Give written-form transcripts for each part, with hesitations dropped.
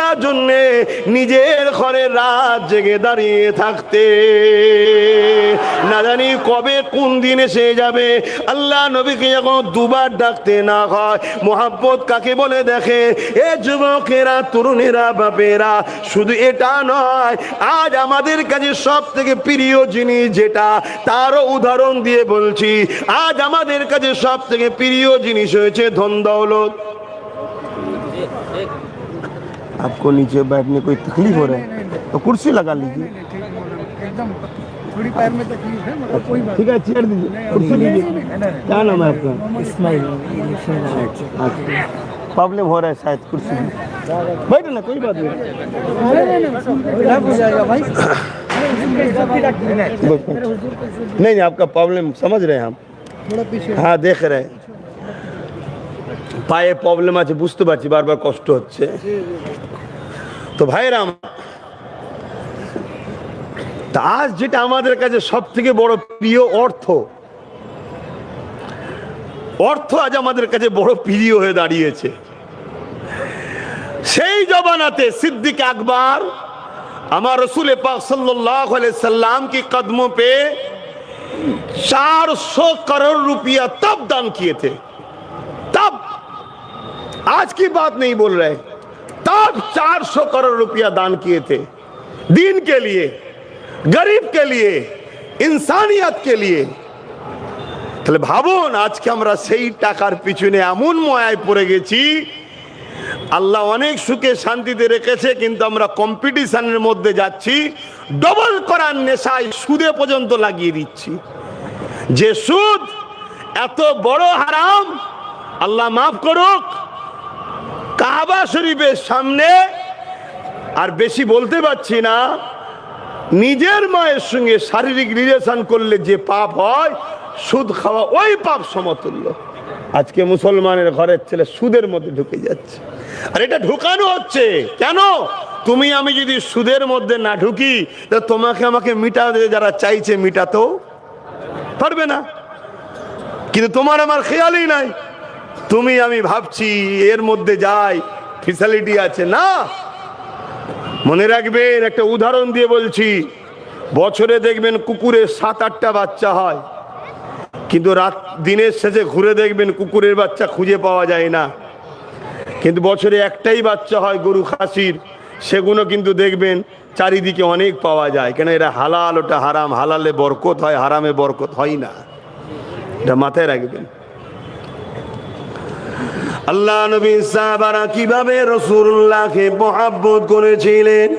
আল্লাহর জন্য নিজের ঘরে রাত জেগে দাঁড়িয়ে থাকতে। না জানি কবে কোন দিন এসে যাবে আল্লাহ নবীকে যখন দুবার ডাকতে না হয়। মোহাব্বত কাকে বলে দেখে এ যুবকেরা, তরুণেরা, বাপেরা, শুধু এটা নয়, আজ আমাদের কাছে সব থেকে প্রিয় জিনিস যেটা, তারও উদাহরণ দিয়ে বলছি। আজ আমাদের কাছে সব থেকে প্রিয় জিনিস হয়েছে ধন দৌলত। आपको नीचे बैठने कोई तकलीफ हो रहा है तो कुर्सी लगा लीजिए। एकदम थोड़ी पैर में तकलीफ है मगर कोई बात ठीक है, चेयर दीजिए, कुर्सी लीजिए। क्या नाम है आपका? इस्माइल। प्रॉब्लम हो रहा है शायद, कुर्सी बैठो ना, कोई बात नहीं। हो जाएगा भाई। नहीं, आपका प्रॉब्लम समझ रहे हैं हम। थोड़ा पीछे। हाँ, देख रहे हैं। পায়ে প্রবলেম আছে বুঝতে পারছি, বারবার কষ্ট হচ্ছে। তো ভাইরা, তা আজ যেটা আমাদের কাছে সব থেকে বড় প্রিয় অর্থ, অর্থ আজ আমাদের কাছে বড় প্রিয় হয়ে দাঁড়িয়েছে। সেই জমানাতে सिद्दीक আকবর আমার रसूल पाक सल्लल्लाहु अलैहि वसल्लम के कदमों पे 400 करोड़ रुपया तब दान किए थे। तब, आज की बात नहीं बोल रहे, तब 400 करोड़ रुपया दान किए थे दीन के लिए, गरीब के लिए, इंसानियत के लिए। তাহলে ভাবুন, আজকে আমরা সেই টাকার পিছনে এমন ময়ায় পড়ে গেছি। আল্লাহ অনেক সুখে শান্তিতে রেখেছে, কিন্তু আমরা কম্পিটিশনের মধ্যে যাচ্ছি, ডবল করার নেশায় সুদে পর্যন্ত লাগিয়ে দিচ্ছি। যে সুদ এত বড় হারাম, আল্লাহ মাফ করুক, কাবা শরীফের সামনে, আর বেশি বলতে পারছি না, নিজের মায়ের সঙ্গে শারীরিক রিলেশন করলে যে পাপ হয়, সুদ খাওয়া ওই পাপ সমতুল্য। আজকে মুসলমানের ঘরের ছেলে সুদের মধ্যে ঢুকে যাচ্ছে, আর এটা ঢুকানো হচ্ছে কেন? তুমি আমি যদি সুদের মধ্যে না ঢুকি, তো তোমাকে আমাকে মিটাতে যারা চাইছে মিটাতেও পারবে না। কিন্তু তোমার আমার খেয়ালই নাই, তুমি আমি ভাবছি এর মধ্যে যাই, ফ্যাসিলিটি আছে না। মনে রাখবেন, একটা উদাহরণ দিয়ে বলছি, বছরে দেখবেন কুকুরের 7-8টা বাচ্চা হয়, কিন্তু দিনের শেষে ঘুরে দেখবেন কুকুরের বাচ্চা খুঁজে পাওয়া যায় না। কিন্তু বছরে একটাই বাচ্চা হয় গরু খাসির, সেগুলো কিন্তু দেখবেন চারিদিকে অনেক পাওয়া যায়। কেন? এটা হালাল, ওটা হারাম। হালালে বরকত হয়, হারামে বরকত হয় না। এটা মাথায় রাখবেন। আল্লাহ নবী সাহাবারা কিভাবে রাসূলুল্লাহকে মহব্বত করেছিলেন।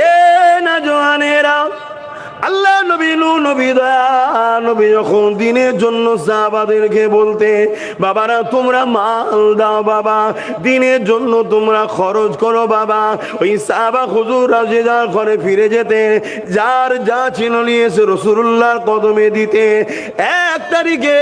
এ না জওয়ানেরা, আল্লাহ নবী নবী দয়া নবী যখন দিনের জন্য সাহাবাদেরকে বলতে, বাবারা তোমরা মাল দাও বাবা, দিনের জন্য তোমরা খরচ করো বাবা। ওই সাহাবা হুজুর রাজিদার ঘরে ফিরে যেতে, যার যা ছিল নিয়ে এসে রাসূলুল্লাহর কদমে দিতে। 1 তারিখে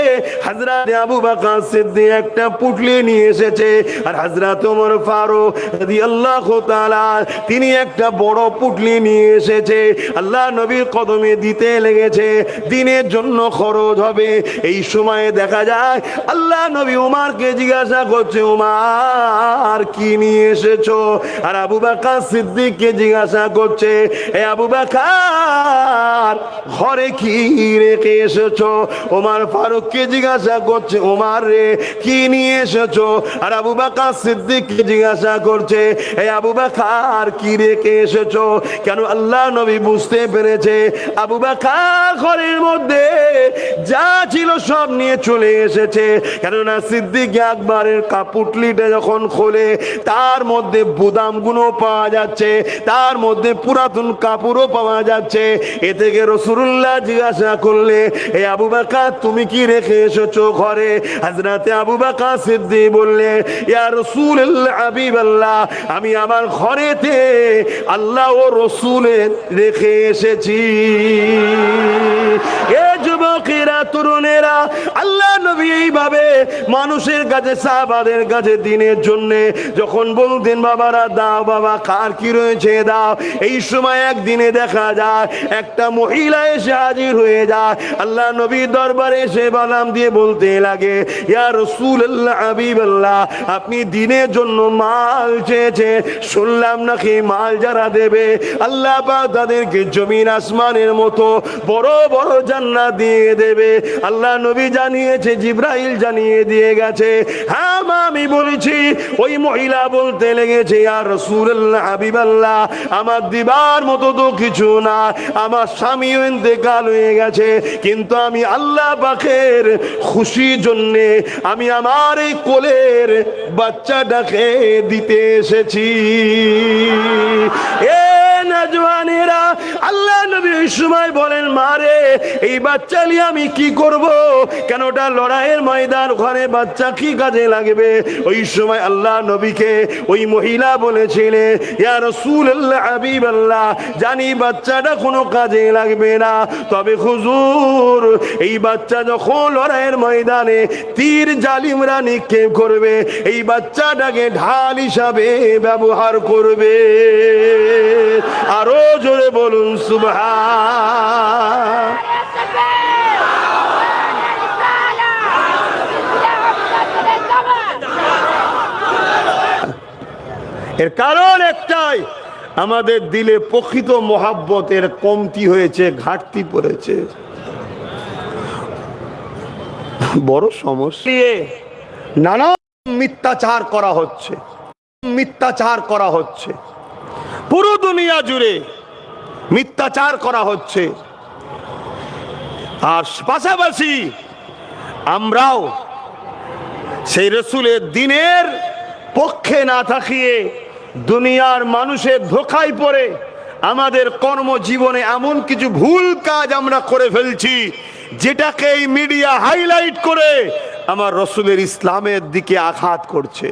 হযরত আবু বকর সিদ্দিক একটা পুটলি নিয়ে এসেছে, আর হযরত ওমর ফারুক রাদিয়াল্লাহু তাআলা তিনি একটা বড় পুটলি নিয়ে এসেছে। আল্লাহ নবীর কদমে দিতে লেগেছে, দিনের জন্য খরচ হবে। এই সময়ে দেখা যায় আল্লাহ নবী উমারকে জিজ্ঞাসা করছে, উমার কি নিয়ে এসেছো? আর আবু বকর সিদ্দিককে জিজ্ঞাসা করছে, এ আবু বকর ঘরে কি রেখে এসেছো? ওমর ফারুককে জিজ্ঞাসা করছে, ওমর রে কি নিয়ে এসেছো? আর আবু বকর সিদ্দিককে জিজ্ঞাসা করছে, এ আবু বকর কি রেখে এসেছো? কেন? আল্লাহ নবী বুঝতে পেরেছে আবু বকর ঘরের মধ্যে যা ছিল সব নিয়ে চলে এসেছে। কেননা সিদ্দিক আকবরের কাপুটলিটা যখন খোলে, তার মধ্যে বুদামগুলো পাওয়া যাচ্ছে, তার মধ্যে পুরাতন কাপড়ও পাওয়া যাচ্ছে। এ থেকে রাসূলুল্লাহ জিজ্ঞাসা করলে, এ আবু বকর তুমি কি রেখে এসেছো ঘরে? হযরতে আবু বকর সিদ্দিক বললে, ইয়া রাসূলুল্লাহ হাবিবাল্লাহ, আমি আমার ঘরেতে আল্লাহ ও রাসূলের রেখে এসেছি। এ যুবকেরা, তরুণেরা, আল্লাহ নবী এইভাবে মানুষের কাছে, সাহাবাদের কাছে দিনের জন্য যখন বলতেন, বাবারা দাও, বাবা কার কি রয়েছে দাও। এই সময় একদিনে দেখা যায় একটা মহিলা এসে হাজির হয়ে যায় আল্লাহ নবীর দরবারে, এসে বালাম দিয়ে বলতে লাগে, ইয়া রাসূলুল্লাহ, হাবিবাল্লাহ, আপনি দিনের জন্য মাল চেয়েছে, শুনলাম নাকি মাল যারা দেবে আল্লাহ পাক তাদেরকে জমিন আসমানের মতো বড় বড় জান্নাত দিয়ে দেবে। আল্লাহ নবী জানিয়েছে, জিবরাইল জানিয়ে দিয়ে গেছে। হ্যাঁ মা, আমি বলেছি। ওই মহিলা বলতে লেগেছে, ইয়া রাসূলুল্লাহ, হাবিবাল্লাহ, আমার দিবার মতো তো কিছু না, আমার স্বামীও ইন্তেকাল হয়ে গেছে, কিন্তু আমি আল্লাহ পাকের খুশির জন্যে আমি আমার এই কোলের বাচ্চাটাকে দিতে এসেছি। এ নওজওয়ানেরা, আল্লাহ নবী ওই সময় বলেন, মারে এই বাচ্চা নিয়ে আমি কি করব? কেনটা লড়াইয়ের ময়দান, ঘরে বাচ্চা কি কাজে লাগবে? ওই সময় আল্লাহ নবীকে ওই মহিলা বলেছিলেন, ইয়া রাসূলুল্লাহ, হাবিবাল্লাহ, জানি বাচ্চাটা কোনো কাজে লাগবে না, তবে হুজুর এই বাচ্চা যখন লড়াইয়ের ময়দানে তীর জালিমরা নিক্ষেপ করবে, এই বাচ্চাটাকে ঢাল হিসাবে ব্যবহার করবে। আরো জোরে বলুন সুবহান। এর কারণ একটাই, আমাদের দিলে প্রকৃত মহাব্বতের কমতি হয়েছে, ঘাটতি পড়েছে। বড় সমস্যা, নানা মিথ্যাচার করা হচ্ছে, মিথ্যাচার করা হচ্ছে, পুরো দুনিয়া জুড়ে মিথ্যাচার করা হচ্ছে। আর পাশাপাশি আমরাও সেই রসুলের দিনের পক্ষে না থাকিয়ে দুনিয়ার মানুষের ধোঁকায় পড়ে আমাদের কর্মজীবনে এমন কিছু ভুল কাজ আমরা করে ফেলছি, যেটাকে এই মিডিয়া হাইলাইট করে আমার রসুলের ইসলামের দিকে আঘাত করছে।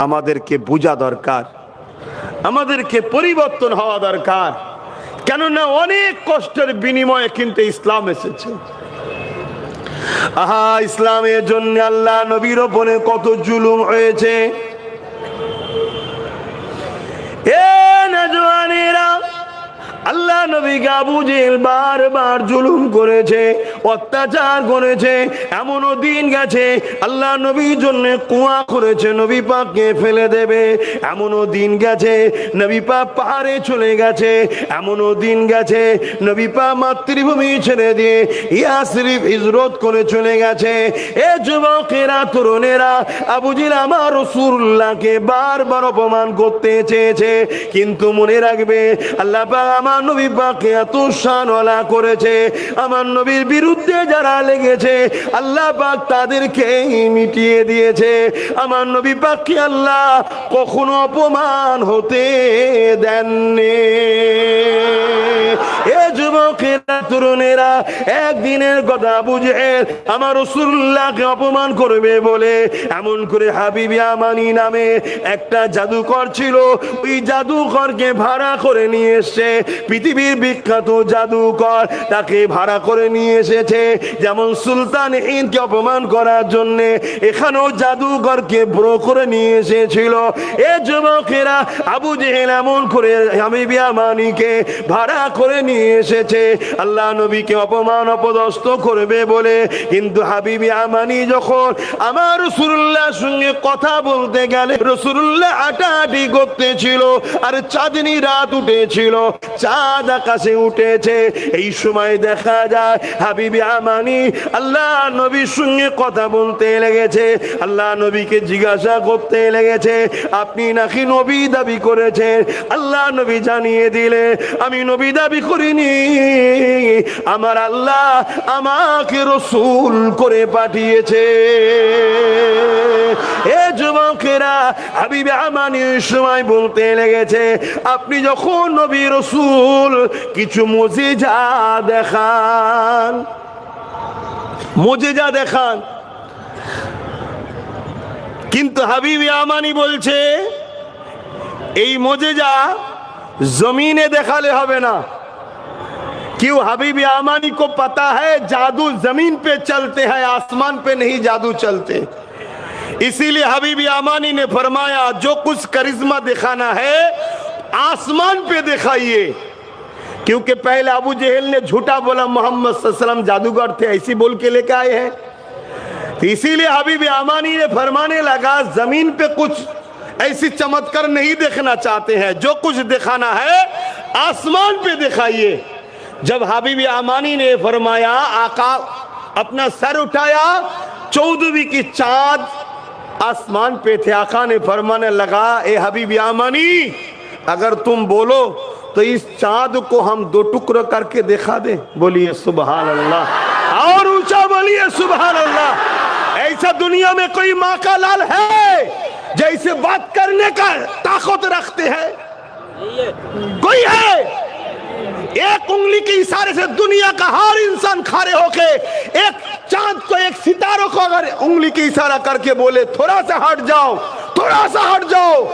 আমাদেরকে বোঝা দরকার, আমাদেরকে পরিবর্তন হওয়া দরকার। কেননা অনেক কষ্টের বিনিময়ে কিন্তু ইসলাম এসেছে। আহা, ইসলামের জন্য আল্লাহ নবীর ওপরে কত জুলুম হয়েছে। এ নওজওয়ানেরা, আল্লাহ নবীকে আবু জেহেল বারবার জুলুম করেছে, অত্যাচার করেছে। এমনও দিন গেছে আল্লাহ নবীর জন্য কুয়া করেছে, নবী পাককে ফেলে দেবে। এমনও দিন গেছে নবী পাক পাহাড়ে চলে গেছে। এমনও দিন গেছে নবী পাক মাতৃভূমি ছেড়ে দিয়ে ইয়াসরিব হিজরত করে চলে গেছে। এ যুবকেরা, তরুণেরা, আবু জেহেল আমার রাসূলুল্লাহকে বারবার অপমান করতে চেয়েছে, কিন্তু মনে রাখবে আল্লাহ পাক আমার নবী পাককে এত শানওয়ালা করেছে, আমার নবীর বিরুদ্ধে যারা লেগেছে আল্লাহ পাক তাদেরকে মিটিয়ে দিয়েছে। আমার নবী পাককে আল্লাহ কখনো অপমান হতে দেননি। এ যুবকেরা, তরুণেরা, একদিনের কথা, আবু জেহেল আমার রাসূলুল্লাহকে অপমান করবে বলে এমন করে হাবিব ইয়ামানি নামে একটা জাদুকর ছিল, ওই জাদুকরকে ভাড়া করে নিয়ে এসছে। পৃথিবীর বিখ্যাত জাদুকর, তাকে ভাড়া করে নিয়ে এসেছে। যেমন সুলতান হিন্দকে অপমান করার জন্য এখানেও জাদুকরকে ব্রো করে নিয়ে এসেছিল। এ যুবকেরা, আবু জেহেল এমন করে হাবিব ইয়ামানিকে ভাড়া করে নিয়ে এসেছে আল্লাহ নবীকে অপমান অপদস্থ করবে বলে। কিন্তু হাবিব ইয়ামানি যখন আমার রাসূলুল্লাহর সঙ্গে কথা বলতে গেলে, রাসূলুল্লাহ হাঁটাহাঁটি করতেছিল আর চাঁদনি রাত উঠেছিল, চাঁদ আকাশে উঠেছে। এই সময় দেখা যায় হাবিব ইয়ামানি আল্লাহ নবীর সঙ্গে কথা বলতে লেগেছে, আল্লাহ নবীকে জিজ্ঞাসা করতে লেগেছে, আপনি নাকি নবী দাবি করেছেন? আল্লাহ নবী জানিয়ে দিলে, আমি নবী দাবি করিনি, আমার আল্লাহ আমাকে রসুল করে পাঠিয়েছে। এ যুবকেরা, হাবিব ইয়ামানি ওই সময় বলতে লেগেছে, আপনি যখন নবী রসুল কিছু মুজিজা দেখান, মুজিজা দেখান। কিন্তু হাবিব ইয়ামানি বলছে, এই মুজিজা জমিনে দেখালে হবে না, क्यों हबीब आमानी को पता है जादू जमीन पे चलते हैं, आसमान पे नहीं जादू चलते। इसीलिए हबीब आमानी ने फरमाया जो कुछ करिश्मा दिखाना है आसमान पे दिखाइए। क्योंकि पहले अबू जहल ने झूठा बोला मोहम्मद सल्लल्लाहु अलैहि वसल्लम जादूगर थे, ऐसी बोल के लेके आए हैं। तो इसीलिए हबीब आमानी ने फरमाने लगा जमीन पे कुछ ऐसी चमत्कार नहीं देखना चाहते हैं, जो कुछ दिखाना है आसमान पे दिखाइए। जब हबीब आमानी ने फरमाया, आका अपना सर उठाया, 14वीं की चांद आसमान पे थे। आका ने फरमाने लगा, ए हबीब आमानी अगर तुम बोलो तो इस चांद को हम 2 टुकड़े करके दिखा दें। बोलिए सुभान अल्लाह, और ऊंचा बोलिए सुभान अल्लाह। ऐसा दुनिया में कोई माँ का लाल है जैसे बात करने का ताकत रखते हैं? कोई है? एक उंगली के इशारे से दुनिया का हर इंसान खड़े होके एक चांद को, एक सितारों को अगर उंगली के इशारा करके बोले थोड़ा सा हट जाओ, थोड़ा सा हट जाओ,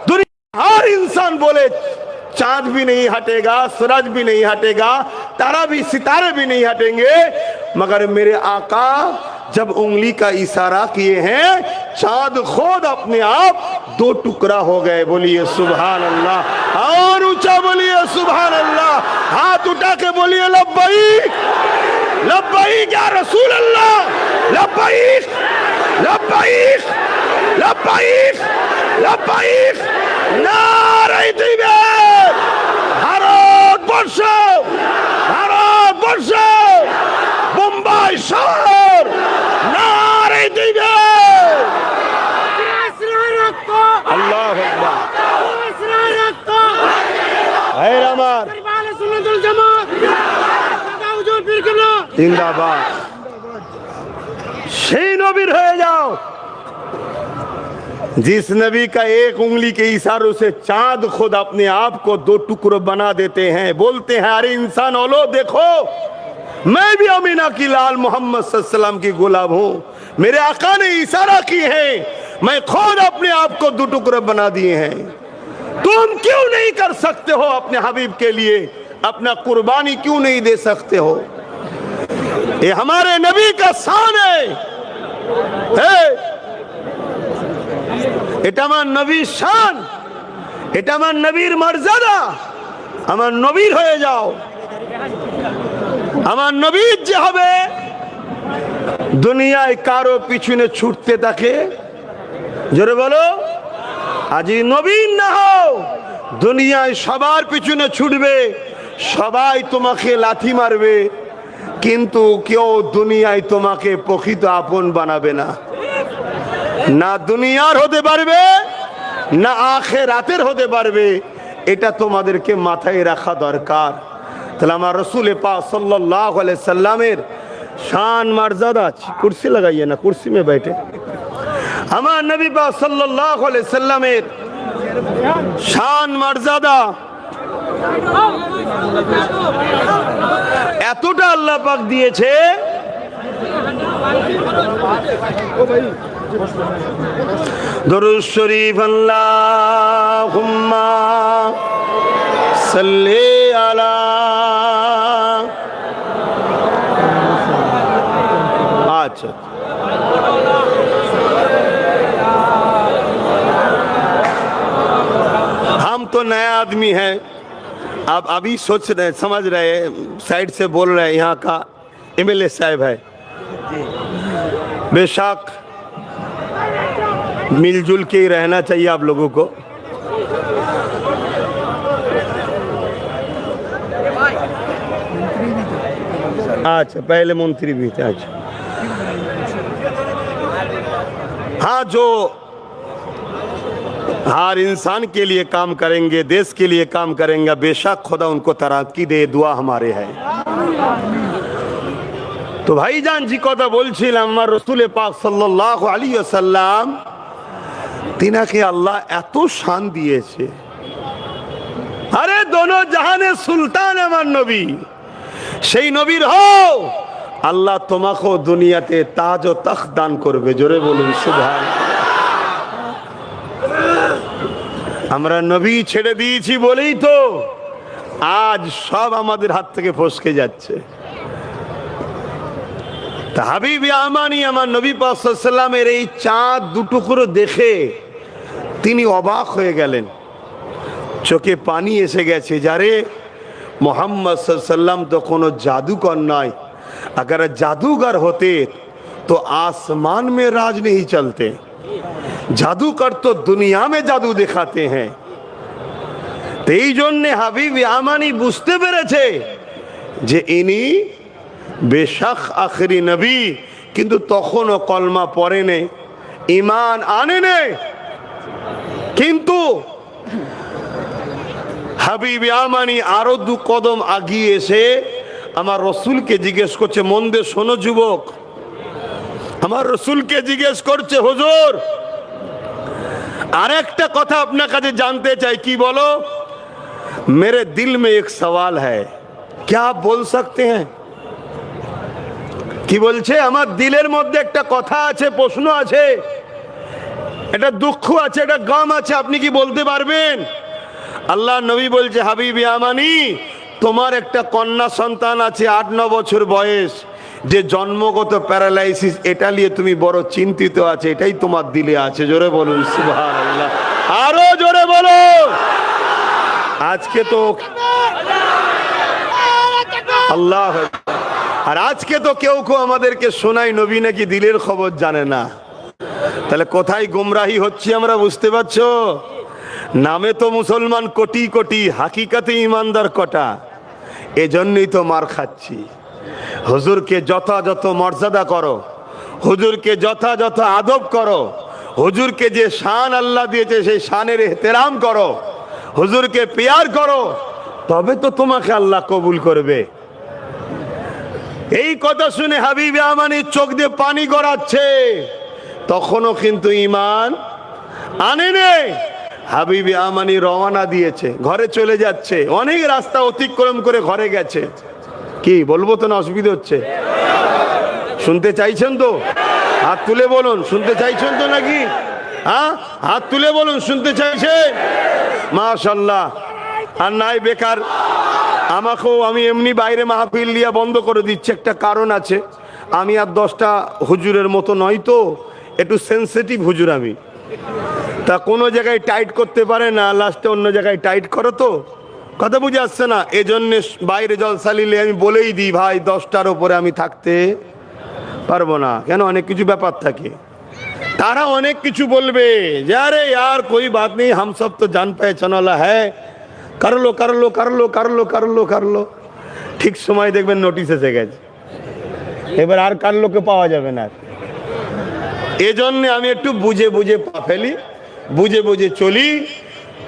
दुनिया हर इंसान बोले चांद भी नहीं हटेगा, सूरज भी नहीं हटेगा, तारा भी, सितारे भी नहीं हटेंगे। मगर मेरे आका जब उंगली का इशारा किए हैं चांद खुद अपने आप 2 टुकड़ा हो गए। बोलिए सुभान अल्लाह, और ऊंचा बोलिए सुभान अल्लाह। हाथ उठा के बोलिए लब्बैक लब्बैक या रसूल अल्लाह, लब्बैक लब्बैक लब्बैक लब्बैक। नारे तकबीर, भारतवर्ष भारतवर्ष मुंबई शहर, नारे तकबीर, अल्लाह अकबर। जिंदाबाद। সেই নবীর হয়ে যাও जिस नबी का एक उंगली के इशारों से चांद खुद अपने आप को 2 टुकड़े बना देते हैं। बोलते हैं अरे इंसान ओलो देखो, मैं भी अमीना की लाल मोहम्मद सल्लल्लाहु अलैहि वसल्लम की गुलाम हूँ। मेरे आका ने इशारा की है, मैं खुद अपने आप को 2 टुकड़े बना दिए हैं। तुम क्यों नहीं कर सकते हो अपने हबीब के लिए? अपना कुर्बानी क्यों नहीं दे सकते हो? ये हमारे नबी का शान है। এটা আমার নবীর শান, এটা আমার নবীর মর্যাদা। আমার নবীর হয়ে যাও। আমার নবীর যে হবে দুনিয়ায় কারো পিছনে ছুটতে থাকে, জোরে বলো, আজি নবীর না হও দুনিয়ায় সবার পিছনে ছুটবে, সবাই তোমাকে লাথি মারবে, কিন্তু কেউ দুনিয়ায় তোমাকে প্রকৃত আপন বানাবে না। না দুনিয়ার হতে পারবে না আখিরাতের হতে পারবে। এটা তোমাদেরকে মাথায় রাখা দরকার। তাহলে আমার রাসূল পাক সাল্লাল্লাহু আলাইহি সাল্লামের শান মর্যাদা আছে। কুরসি লাগাইয়ে না, কুরসি में बैठे। আমার নবী পাক সাল্লাল্লাহু আলাইহি সাল্লামের শান মর্যাদা এতটা আল্লাহ পাক দিয়েছে, দরুদ শরীফ আল্লাহুম্মা সাল্লি আলা। अच्छा, हम तो नया आदमी हैं, आप अभी सोच रहे, समझ रहे, साइड से बोल रहे हैं यहाँ का एमएलए साहब है। बेशक मिलजुल के ही रहना चाहिए आप लोगों को। अच्छा, पहले मंत्री भी थे। अच्छा, हाँ, जो हर इंसान के लिए काम करेंगे, देश के लिए काम करेंगे, बेशक खुदा उनको तरक्की दे, दुआ हमारे है। তো ভাইজান জি কথা বলছিলাম, আমার রাসূল পাক সাল্লাল্লাহু আলাইহি ওয়াসাল্লাম তিনাকে আল্লাহ এত শান দিয়েছে। আরে দোনো জাহানের সুলতান আমার নবী, সেই নবীর হও, আল্লাহ তোমাকেও দুনিয়াতে তাজ ও তখ্ত দান করবে। জোরে বলুন সুবহানাল্লাহ। আমরা নবী ছেড়ে দিয়েছি বলেই তো আজ সব আমাদের হাত থেকে ফসকে যাচ্ছে। তা হাবিবে আমানি আমার নবী পাক সাল্লাল্লাহু আলাইহি ওয়াসাল্লামের এই চাঁদ দুটুকরো দেখে তিনি অবাক হয়ে গেলেন, চোখে পানি এসে গেছে। যারে मोहम्मद सल्लल्लाहु तो कोनो जादूगर नয়, अगर जादूगर होते तो आसमान में राज नहीं चलते। जादूगर तो दुनिया में जादू दिखाते हैं। तो এই জন্যে হাবিব ইয়ামানি বুঝতে পেরেছে যে ইনি বেশক আখরি নবী, কিন্তু তখনও কলমা পড়ে নে, ঈমান আনে নে। কিন্তু হাবিব ইয়ামানি আরো দু কদম আগিয়ে এসে আমার রসুলকে জিজ্ঞেস করছে, মন দিয়ে শোনো যুবক, আমার রসুলকে জিজ্ঞেস করছে, হুজুর আরেকটা কথা আপনার কাছে জানতে চাই। কি বলো? मेरे दिल में एक सवाल है, क्या आप बोल सकते हैं? কি বলছে? আমার দিলের মধ্যে একটা কথা আছে, প্রশ্ন আছে, এটা দুঃখ আছে, এটা গাম আছে, আপনি কি বলতে পারবেন? আল্লাহ নবী বলছে, হাবিব ইয়ামানি তোমার একটা কন্যা সন্তান আছে 8-9 বছর বয়স, যে জন্মগত প্যারালাইসিস, এটা নিয়ে তুমি বড় চিন্তিত আছে, এটাই তোমার দিলে আছে। জোরে বলুন সুবহানাল্লাহ, আরো জোরে বলো। আজকে তো আল্লাহ, আর আজকে তো কেউ কেউ আমাদেরকে শোনায় নবী নাকি দিলের খবর জানে না। তাহলে কোথায় গুমরাহি হচ্ছে আমরা বুঝতে পারছো? নামে তো মুসলমান কোটি কোটি, হাকিকাতে ইমানদার কটা। এজন্যই তো মার খাচ্ছি। হুজুরকে যথাযথ মর্যাদা করো, হুজুরকে যথাযথ আদব করো, হুজুরকে যে শান আল্লাহ দিয়েছে সেই শানের এহতেরাম করো, হুজুরকে প্যার করো, তবে তো তোমাকে আল্লাহ কবুল করবে। এই কথা শুনে হাবিব ইয়ামানি চোখ দিয়ে পানি গড়াচ্ছে, তখনও কিন্তু ঈমান আনে নেই। হাবিব ইয়ামানি রওনা দিয়েছে, ঘরে চলে যাচ্ছে, অনেক রাস্তা অতিক্রম করে ঘরে গেছে। কি বলবো তো না অসুবিধা হচ্ছে? শুনতে চাইছেন তো? হাত তুলে বলুন, শুনতে চাইছেন তো নাকি? হ্যাঁ, হাত তুলে বলুন, শুনতে চাইছেন? মাশাআল্লাহ। আর নাই বেকার আমাকেও, আমি এমনি বাইরে মাহফিল লিয়া বন্ধ করে দিচ্ছি, একটা কারণ আছে। আমি আর 10টা হুজুরের মতো নয় তো, একটু সেন্সিটিভ হুজুর আমি। তা কোনো জায়গায় টাইট করতে পারে না, লাস্টে অন্য জায়গায় টাইট করো, তো কথা বুঝে আসছে না। এজন্য বাইরে জলসা নিলে আমি বলেই দিই, ভাই 10টার ওপরে আমি থাকতে পারবো না। কেন? অনেক কিছু ব্যাপার থাকে, তারা অনেক কিছু বলবে যে আরে यार कोई बात नहीं, हम सब तो जान पहचान वाला है, कर लो कर लो कर लो कर लो कर लो कर लो। ঠিক সময় দেখবেন নোটিশ এসে গেছে, এবার আর কার লোকে পাওয়া যাবে না। এজন্য আমি একটু বুঝে বুঝে পা ফেলি, বুঝে বুঝে চলি।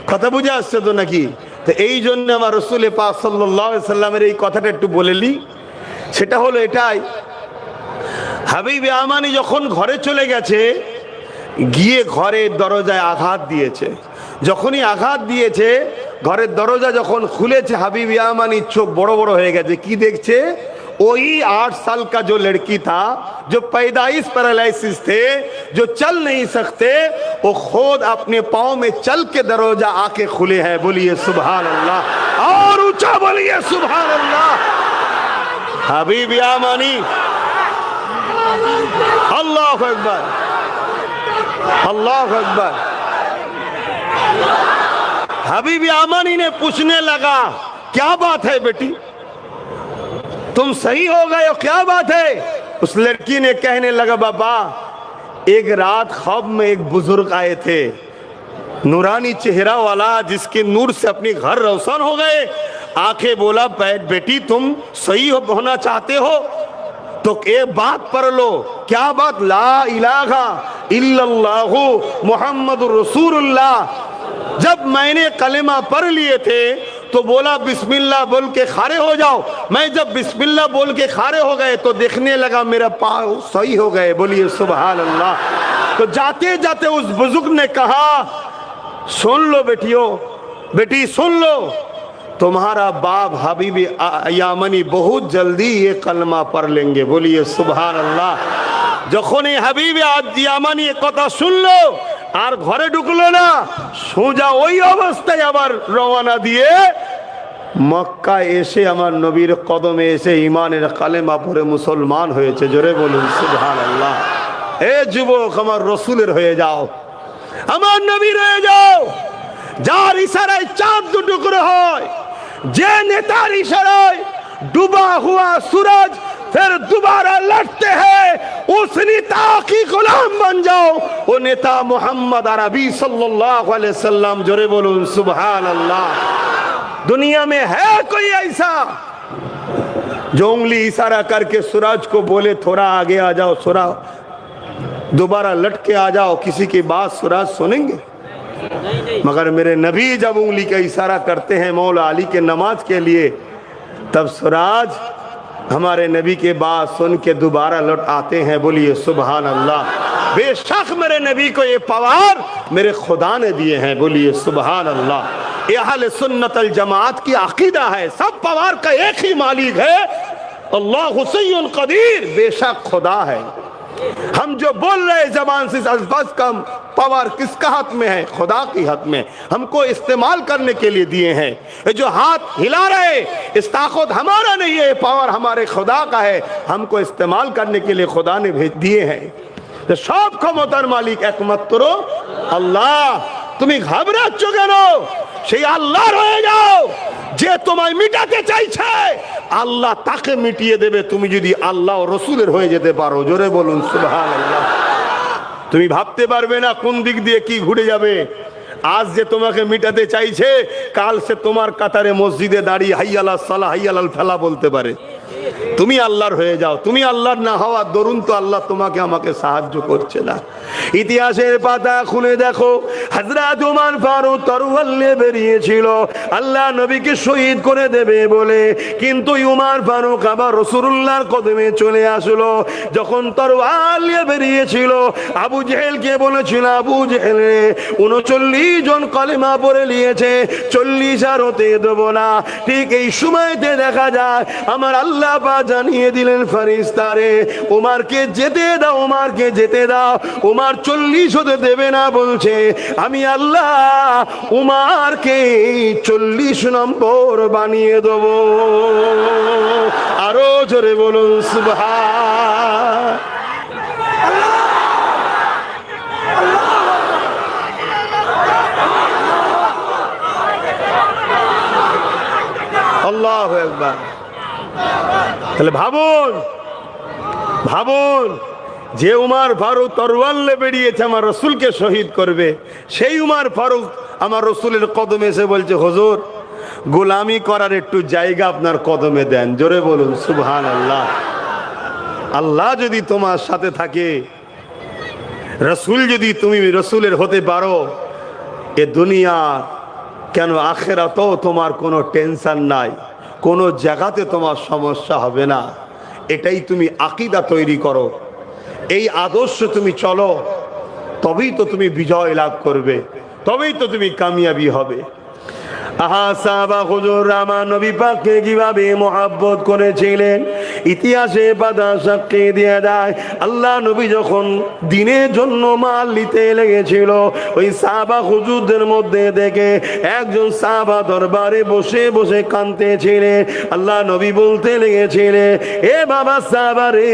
কথা বুঝে আসছে তো নাকি? তো এই জন্য আমার রাসূল পাক সাল্লাল্লাহু আলাইহি সাল্লামের এই কথাটা একটু বলেলি। সেটা হলো এটাই, হাবিব ইয়ামানি যখন ঘরে চলে গেছে, গিয়ে ঘরের দরজায় আঘাত দিয়েছে। যখনই আঘাত দিয়েছে, ঘরের দরজা যখন খুলেছে, হাবিব ইয়ামানির চোখ বড় বড় হয়ে গেছে। কি দেখছে? वही 8 साल का जो लड़की था, जो पैदाइश पैरालिसिस थे, जो चल नहीं सकते, वो खुद अपने पाँव में चल के दरवाजा आके खुले हैं। बोलिए सुभान अल्लाह, और ऊंचा बोलिए सुभान अल्लाह। हबीब यामानी, अल्लाह अकबर, अल्लाह अकबर। हबीब यामानी ने पूछने लगा, क्या बात है बेटी, तुम सही हो गए हो, क्या बात है? उस लड़की ने कहने लगा, बाबा एक रात ख्वाब में एक बुजुर्ग आए थे, नूरानी चेहरा वाला, जिसके नूर से अपने घर रोशन हो गए। आंखें बोला, बेटी तुम सही होना चाहते हो तो एक बात पढ़ लो। क्या बात? ला इलाहा इल्लल्लाहु मुहम्मदुर रसूलुल्लाह। जब मैंने कलेमा पढ़ लिए थे तो बोला बिस्मिल्लाह बोल के खड़े हो जाओ। मैं जब बिस्मिल्लाह बोल के खड़े हो गए तो देखने लगा मेरा पाँव सही हो गए। बोलिए सुभान अल्लाह। तो जाते जाते उस बुजुर्ग ने कहा, सुन लो बेटियों, बेटी सुन लो, तुम्हारा बाप हबीब यामानी बहुत जल्दी ये कलमा पढ़ लेंगे। बोलिए सुभान अल्लाह। যখনই হাবিব ইয়ামানি কথা শুনলো আর ঘরে ঢুকলো না, সোজা ওই অবস্থায় আবার রওনা দিয়ে মক্কায় এসে আমার নবীর কদমে এসে ইমানের কালেমা পড়ে মুসলমান হয়েছে। জোরে বলুন সুবহানাল্লাহ। এ যুবক, আমার রসুলের হয়ে যাও, আমার নবীর হয়ে যাও। যার ইশারায় চাঁদ দুটো করে হয়, যে নেতার ইশারায় डूबा हुआ सूरज फिर दोबारा लौटते हैं, उस नेता की गुलाम बन जाओ। वो नेता मोहम्मद अरबी सल्लल्लाहु अलैहि वसल्लम। जोरे बोलूं सुभान अल्लाह। दुनिया में है कोई ऐसा जो उंगली इशारा करके सूरज को बोले थोड़ा आगे आ जाओ, सूरज दोबारा लट के आ जाओ, किसी की बात सूरज सुनेंगे? मगर मेरे नबी जब उंगली का इशारा करते हैं मौला अली के नमाज के लिए, तब सूरज हमारे नबी के बाद सुन के दोबारा लौट आते हैं। बोलिए सुभान अल्लाह। बेशक मेरे नबी को ये पावर मेरे खुदा ने दिए हैं। बोलिए सुभान अल्लाह। ये अहले सुन्नत अल जमात की अकीदा है, सब पावर का एक ही मालिक है, अल्लाह हुसैन कदीर। बेशक खुदा है। हम जो बोल रहे जबान से अल्फाज का पावर किसका हाथ में है? खुदा के हाथ में। हमको इस्तेमाल करने के लिए दिए हैं। ये जो हाथ हिला रहे, इस ताकत हमारा नहीं है, पावर हमारे खुदा का है। हमको इस्तेमाल करने के लिए खुदा ने भेज दिए हैं। तो सब क्षमतार मालिक एकमात्र আল্লাহ। তুমি ঘাবড়াচ্ছ কেন? সেই আল্লাহর হয়ে যাও। যে তোমায় মিটাতে চাইছে আল্লাহ তাকে মিটিয়ে দেবে, তুমি যদি আল্লাহ ও রসুলের হয়ে যেতে পারো। জোরে বলুন সুবহানাল্লাহ। তুমি ভাবতে পারবে না কোন দিক দিয়ে কি ঘুরে যাবে। আজ যে তোমাকে মিটাতে চাইছে, কাল সে তোমার কাতারে মসজিদে দাঁড়িয়ে হাইয়া আলাস সালাহ হাইয়া আলাল ফালাহ বলতে পারে। তুমি আল্লাহর হয়ে যাও। তুমি আল্লাহর না হওয়ার দরুন তো আল্লাহ তোমাকে আমাকে সাহায্য করছে না। ইতিহাসের পাতা খুলে দেখো, হযরত ওমর ফারুক তরোয়াল নিয়ে বেরিয়েছিল আল্লাহ নবীকে শহীদ করে দেবে বলে, কিন্তু ওমর ফারুক আবার রাসূলুল্লাহর কদমে চলে আসলো। যখন তরোয়াল নিয়ে বেরিয়েছিল, আবু জেহেলকে বলেছিল, আবু জেহেল 39 জন কলেমা পড়ে নিয়েছে, 40 আর হতে দেবো না। ঠিক এই সময়তে দেখা যায় আমার আল্লাহ পাক জানিয়ে দিলেন ফেরেশতারে, ওমরকে যেতে দাও, ওমরকে যেতে দাও। ওমর 40 হতে দেবে না বলছে, আমি আল্লাহ ওমরকে 40 নম্বর বানিয়ে দেব। আরো জোরে বলুন সুবহান আল্লাহু আকবার। তাহলে ভাবুন, ভাবুন, যে উমর ফারুক তরোয়াল নিয়ে বেরিয়েছে আমার রসুলকে শহীদ করবে, সেই উমর ফারুক আমার রসুলের কদমে এসে বলছে, হুজুর গোলামি করার একটু জায়গা আপনার কদমে দেন। জোরে বলুন সুবহানাল্লাহ। আল্লাহ যদি তোমার সাথে থাকে, রসুল যদি তুমি রসুলের হতে পারো, এ দুনিয়া কেন আখিরাতেও তোমার কোনো টেনশন নাই, কোনো জায়গাতে তোমার সমস্যা হবে না। এটাই তুমি আকীদা তৈরি করো, এই আদর্শ তুমি চলো, তবেই তো তুমি বিজয় লাভ করবে, তবেই তো তুমি কামিয়াবি হবে। আহা সাহাবা হুজুর আমার নবী পাককে কিভাবে মহব্বত করেছিলেন, ইতিহাসে পাতা সাক্ষী দিয়ে দেয়। আল্লাহ নবী যখন দিনের জন্য মাল নিতে লেগেছিল, ওই সাহাবা হুজুরদের মধ্যে দেখে একজন সাহাবা দরবারে বসে বসে কাঁদতেছিলেন। আল্লাহ নবী বলতে লেগেছিলেন, এ বাবা সাহাবা রে,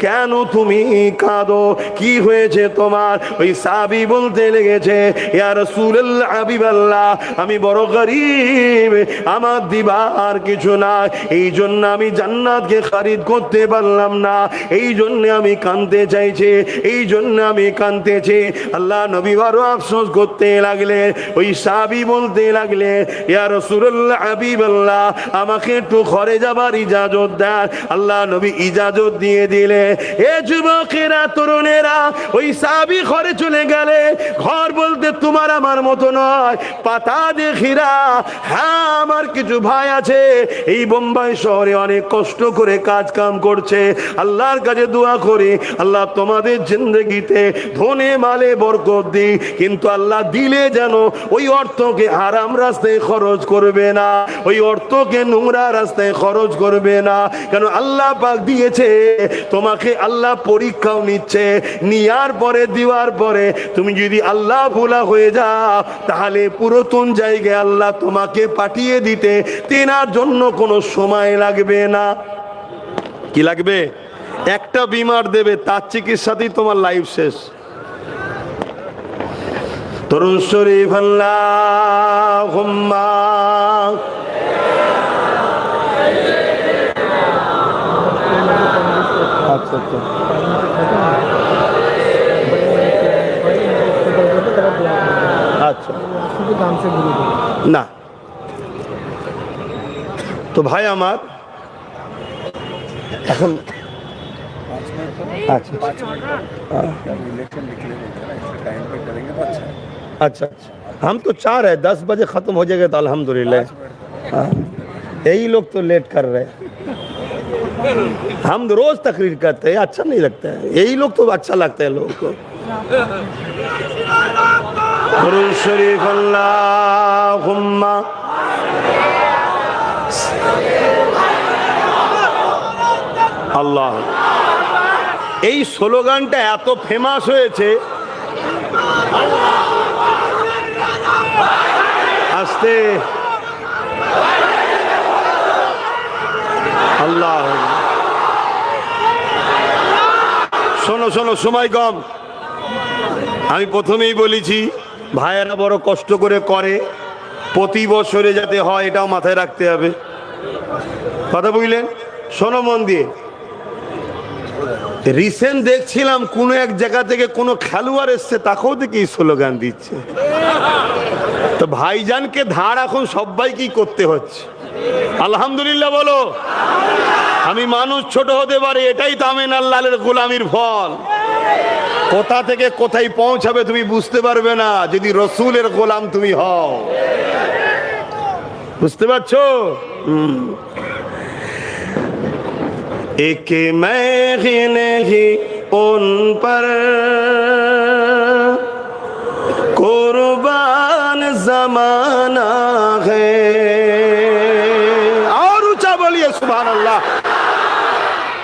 কেন তুমি কাঁদো, কি হয়েছে তোমার? ওই সাহাবী বলতে লেগেছে, ইয়া রাসূলুল্লাহ হাবিবাল্লাহ, আমি বড় গরীব, আমার দিবার কিছু নাই, এই জন্য আমি জান্নাতকে খরিদ করতে পারলাম না, এই জন্য আমি কাঁদতে চাইছি, এই জন্য আমি কাঁদতেছি। আল্লাহ নবী আরো আফসোস করতে লাগলেন। ওই সাহাবী বলতে লাগলেন, ইয়া রাসূলুল্লাহ হাবিবাল্লাহ, আমাকে একটু ঘরে যাবার ইজাজত দেন। আল্লাহ নবী ইজাজত দিয়ে দিলে। এ যুবকেরা, তরুণেরা, ওই সাহাবী ঘরে চলে গেলে। ঘর বলতে তোমার আমার মতো নয়, পাতা দেখিরা। হ্যাঁ, আমার কিছু ভাই আছে এই বোম্বাই শহরে অনেক কষ্ট করে কাজ কাম করছে, আল্লাহর কাছে দোয়া করি আল্লাহ তোমাদের জিন্দগিতে ধনে মালে বরকত দিই, কিন্তু আল্লাহ দিলে যেন ওই অর্থকে হারাম রাস্তায় খরচ করবে না, ওই অর্থকে নোংরা রাস্তায় খরচ করবে না। কেন আল্লাহ পাক দিয়েছে তোমাকে, আল্লাহ পরীক্ষাও নিচ্ছে, নেওয়ার পরে দেওয়ার পরে তুমি যদি আল্লাহ ভোলা হয়ে যাও তাহলে পুরাতন জায়গায় আল্লাহ তোমাকে পাঠিয়ে দিতে তেনার জন্য কোনো সময় লাগবে না। কি লাগবে? একটা বিমার দেবে, তার চিকিৎসাতেই তোমার লাইফ শেষ। তরুণ শরীফ আল্লাহুম্মা আচ্ছা আচ্ছা আচ্ছা না তো ভাই আমার এখন अच्छा अच्छा अच्छा हम तो 4 है, 10 बजे ख़त्म हो जाएगा तो अल्हम्दुलिल्लाह। यही लोग तो लेट कर रहे हैं, हम रोज तकरीर करते हैं, अच्छा नहीं लगता है, यही लोग तो अच्छा लगता है लोगों को। दुरूद शरीफ अल्लाहुम्मा আল্লাহ। এই স্লোগানটা এত ফেমাস হয়েছে, আস্তে আল্লাহ। শোনো শোনো, সময় কম। আমি প্রথমেই বলেছি ভাইয়েরা বড় কষ্ট করে করে, প্রতি বছরে যাতে হয় এটাও মাথায় রাখতে হবে। কথা বুঝলেন? শোনো মন দিয়ে। রিসেন্ট দেখছিলাম কোনো এক জায়গা থেকে কোনো খেলোয়াড় এসছে, তাকেও দেখি স্লোগান দিচ্ছে। তো ভাইজানকে ধার এখন সবাইকেই করতে হচ্ছে। আলহামদুলিল্লাহ বলো। আমি মানুষ ছোট হতে পারি, এটাই তো আমিন আল্লাহর গোলামির ফল। কোথা থেকে কোথায় পৌঁছাবে তুমি বুঝতে পারবে না যদি রসুলের গোলাম তুমি হও। বুঝতে পারছো? एक मैं नहीं उन पर कुर्बान जमाना है। और ऊंचा बोलिए सुभान अल्लाह।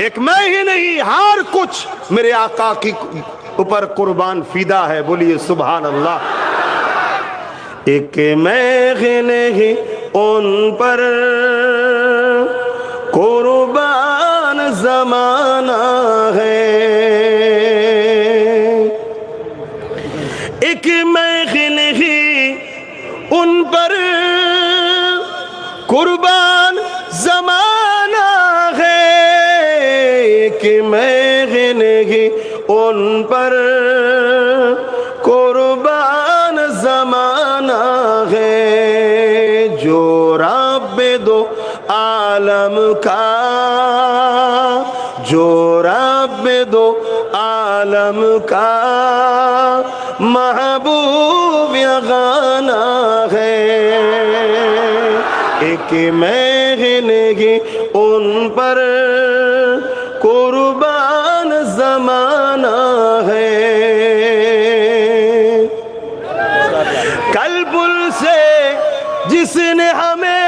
एक मैं ही नहीं, हर कुछ मेरे आका की ऊपर कुर्बान फिदा है। बोलिए सुभान अल्लाह। एक मैं ही नहीं उन पर कुर्बान जमाना है। एक मैं नहीं उन पर कुर्बान जमाना है। एक मैं नहीं उन पर कुर्बान जमाना है। जो रब दो आलम का, जो रब दो आलम का महबूब गाना है। एक मैं नहीं उन पर कुर्बान जमाना है। कल्बुल से जिसने हमें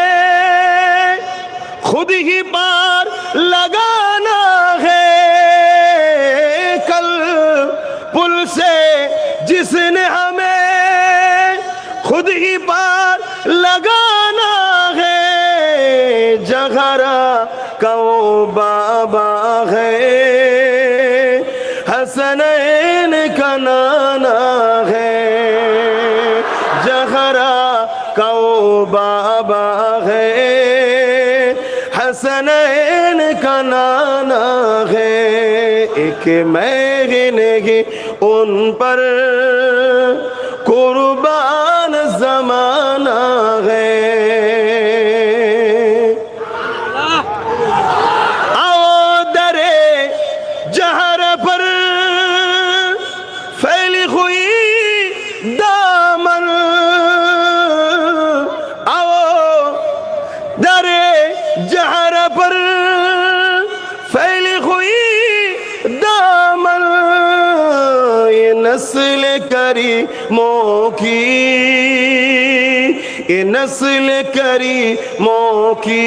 खुद ही पार लगाना है। कल पुल से जिसने हमें खुद ही पार लगाना है। जगरा का वो बाबा है, हसनैन का नाना है। जगरा का वो बाबा है, हसनैन का नाना है। एक मैं नहीं उन पर कुर्बान जमाना है। आओ दरे जहर पर फैली हुई दामन, आओ दरे जहर पर नस्ल करीमों की, ये नस्ल करीमों की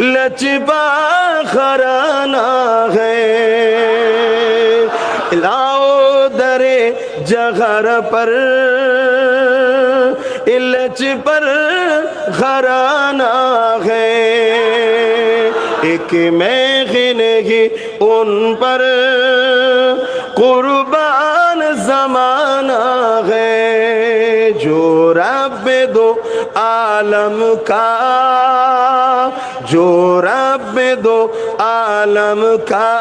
लचबा खराना है। लाओ दरे जगर पर इलच पर घराना है, एक महफिल ही उन पर कुर्बान जमाना है। जो रब दो आलम का, जो रब दो आलम का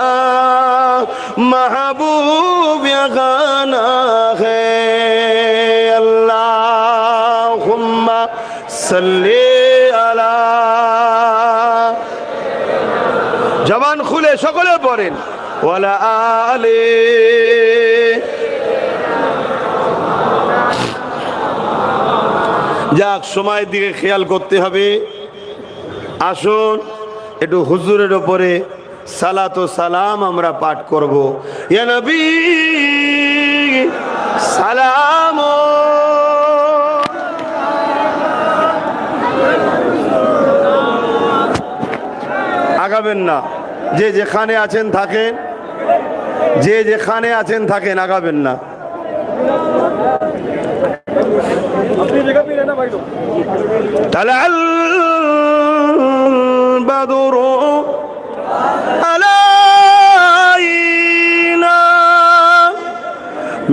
महबूब यगाना है। अल्लाहुम्मा सल्ली अला। जबान খুলে সকলে পড়েন ওয়ালা আলে। যাক, সময়ের দিকে খেয়াল করতে হবে। আসুন একটু হুজুরের ওপরে সালাত ও সালাম আমরা পাঠ করব। ইয়া নবী সালাম। আগাবেন না, যে যেখানে আছেন থাকেন, যে যেখানে আছেন থাকেন, আগাবেন না। তালাল বাদরু আলাইনা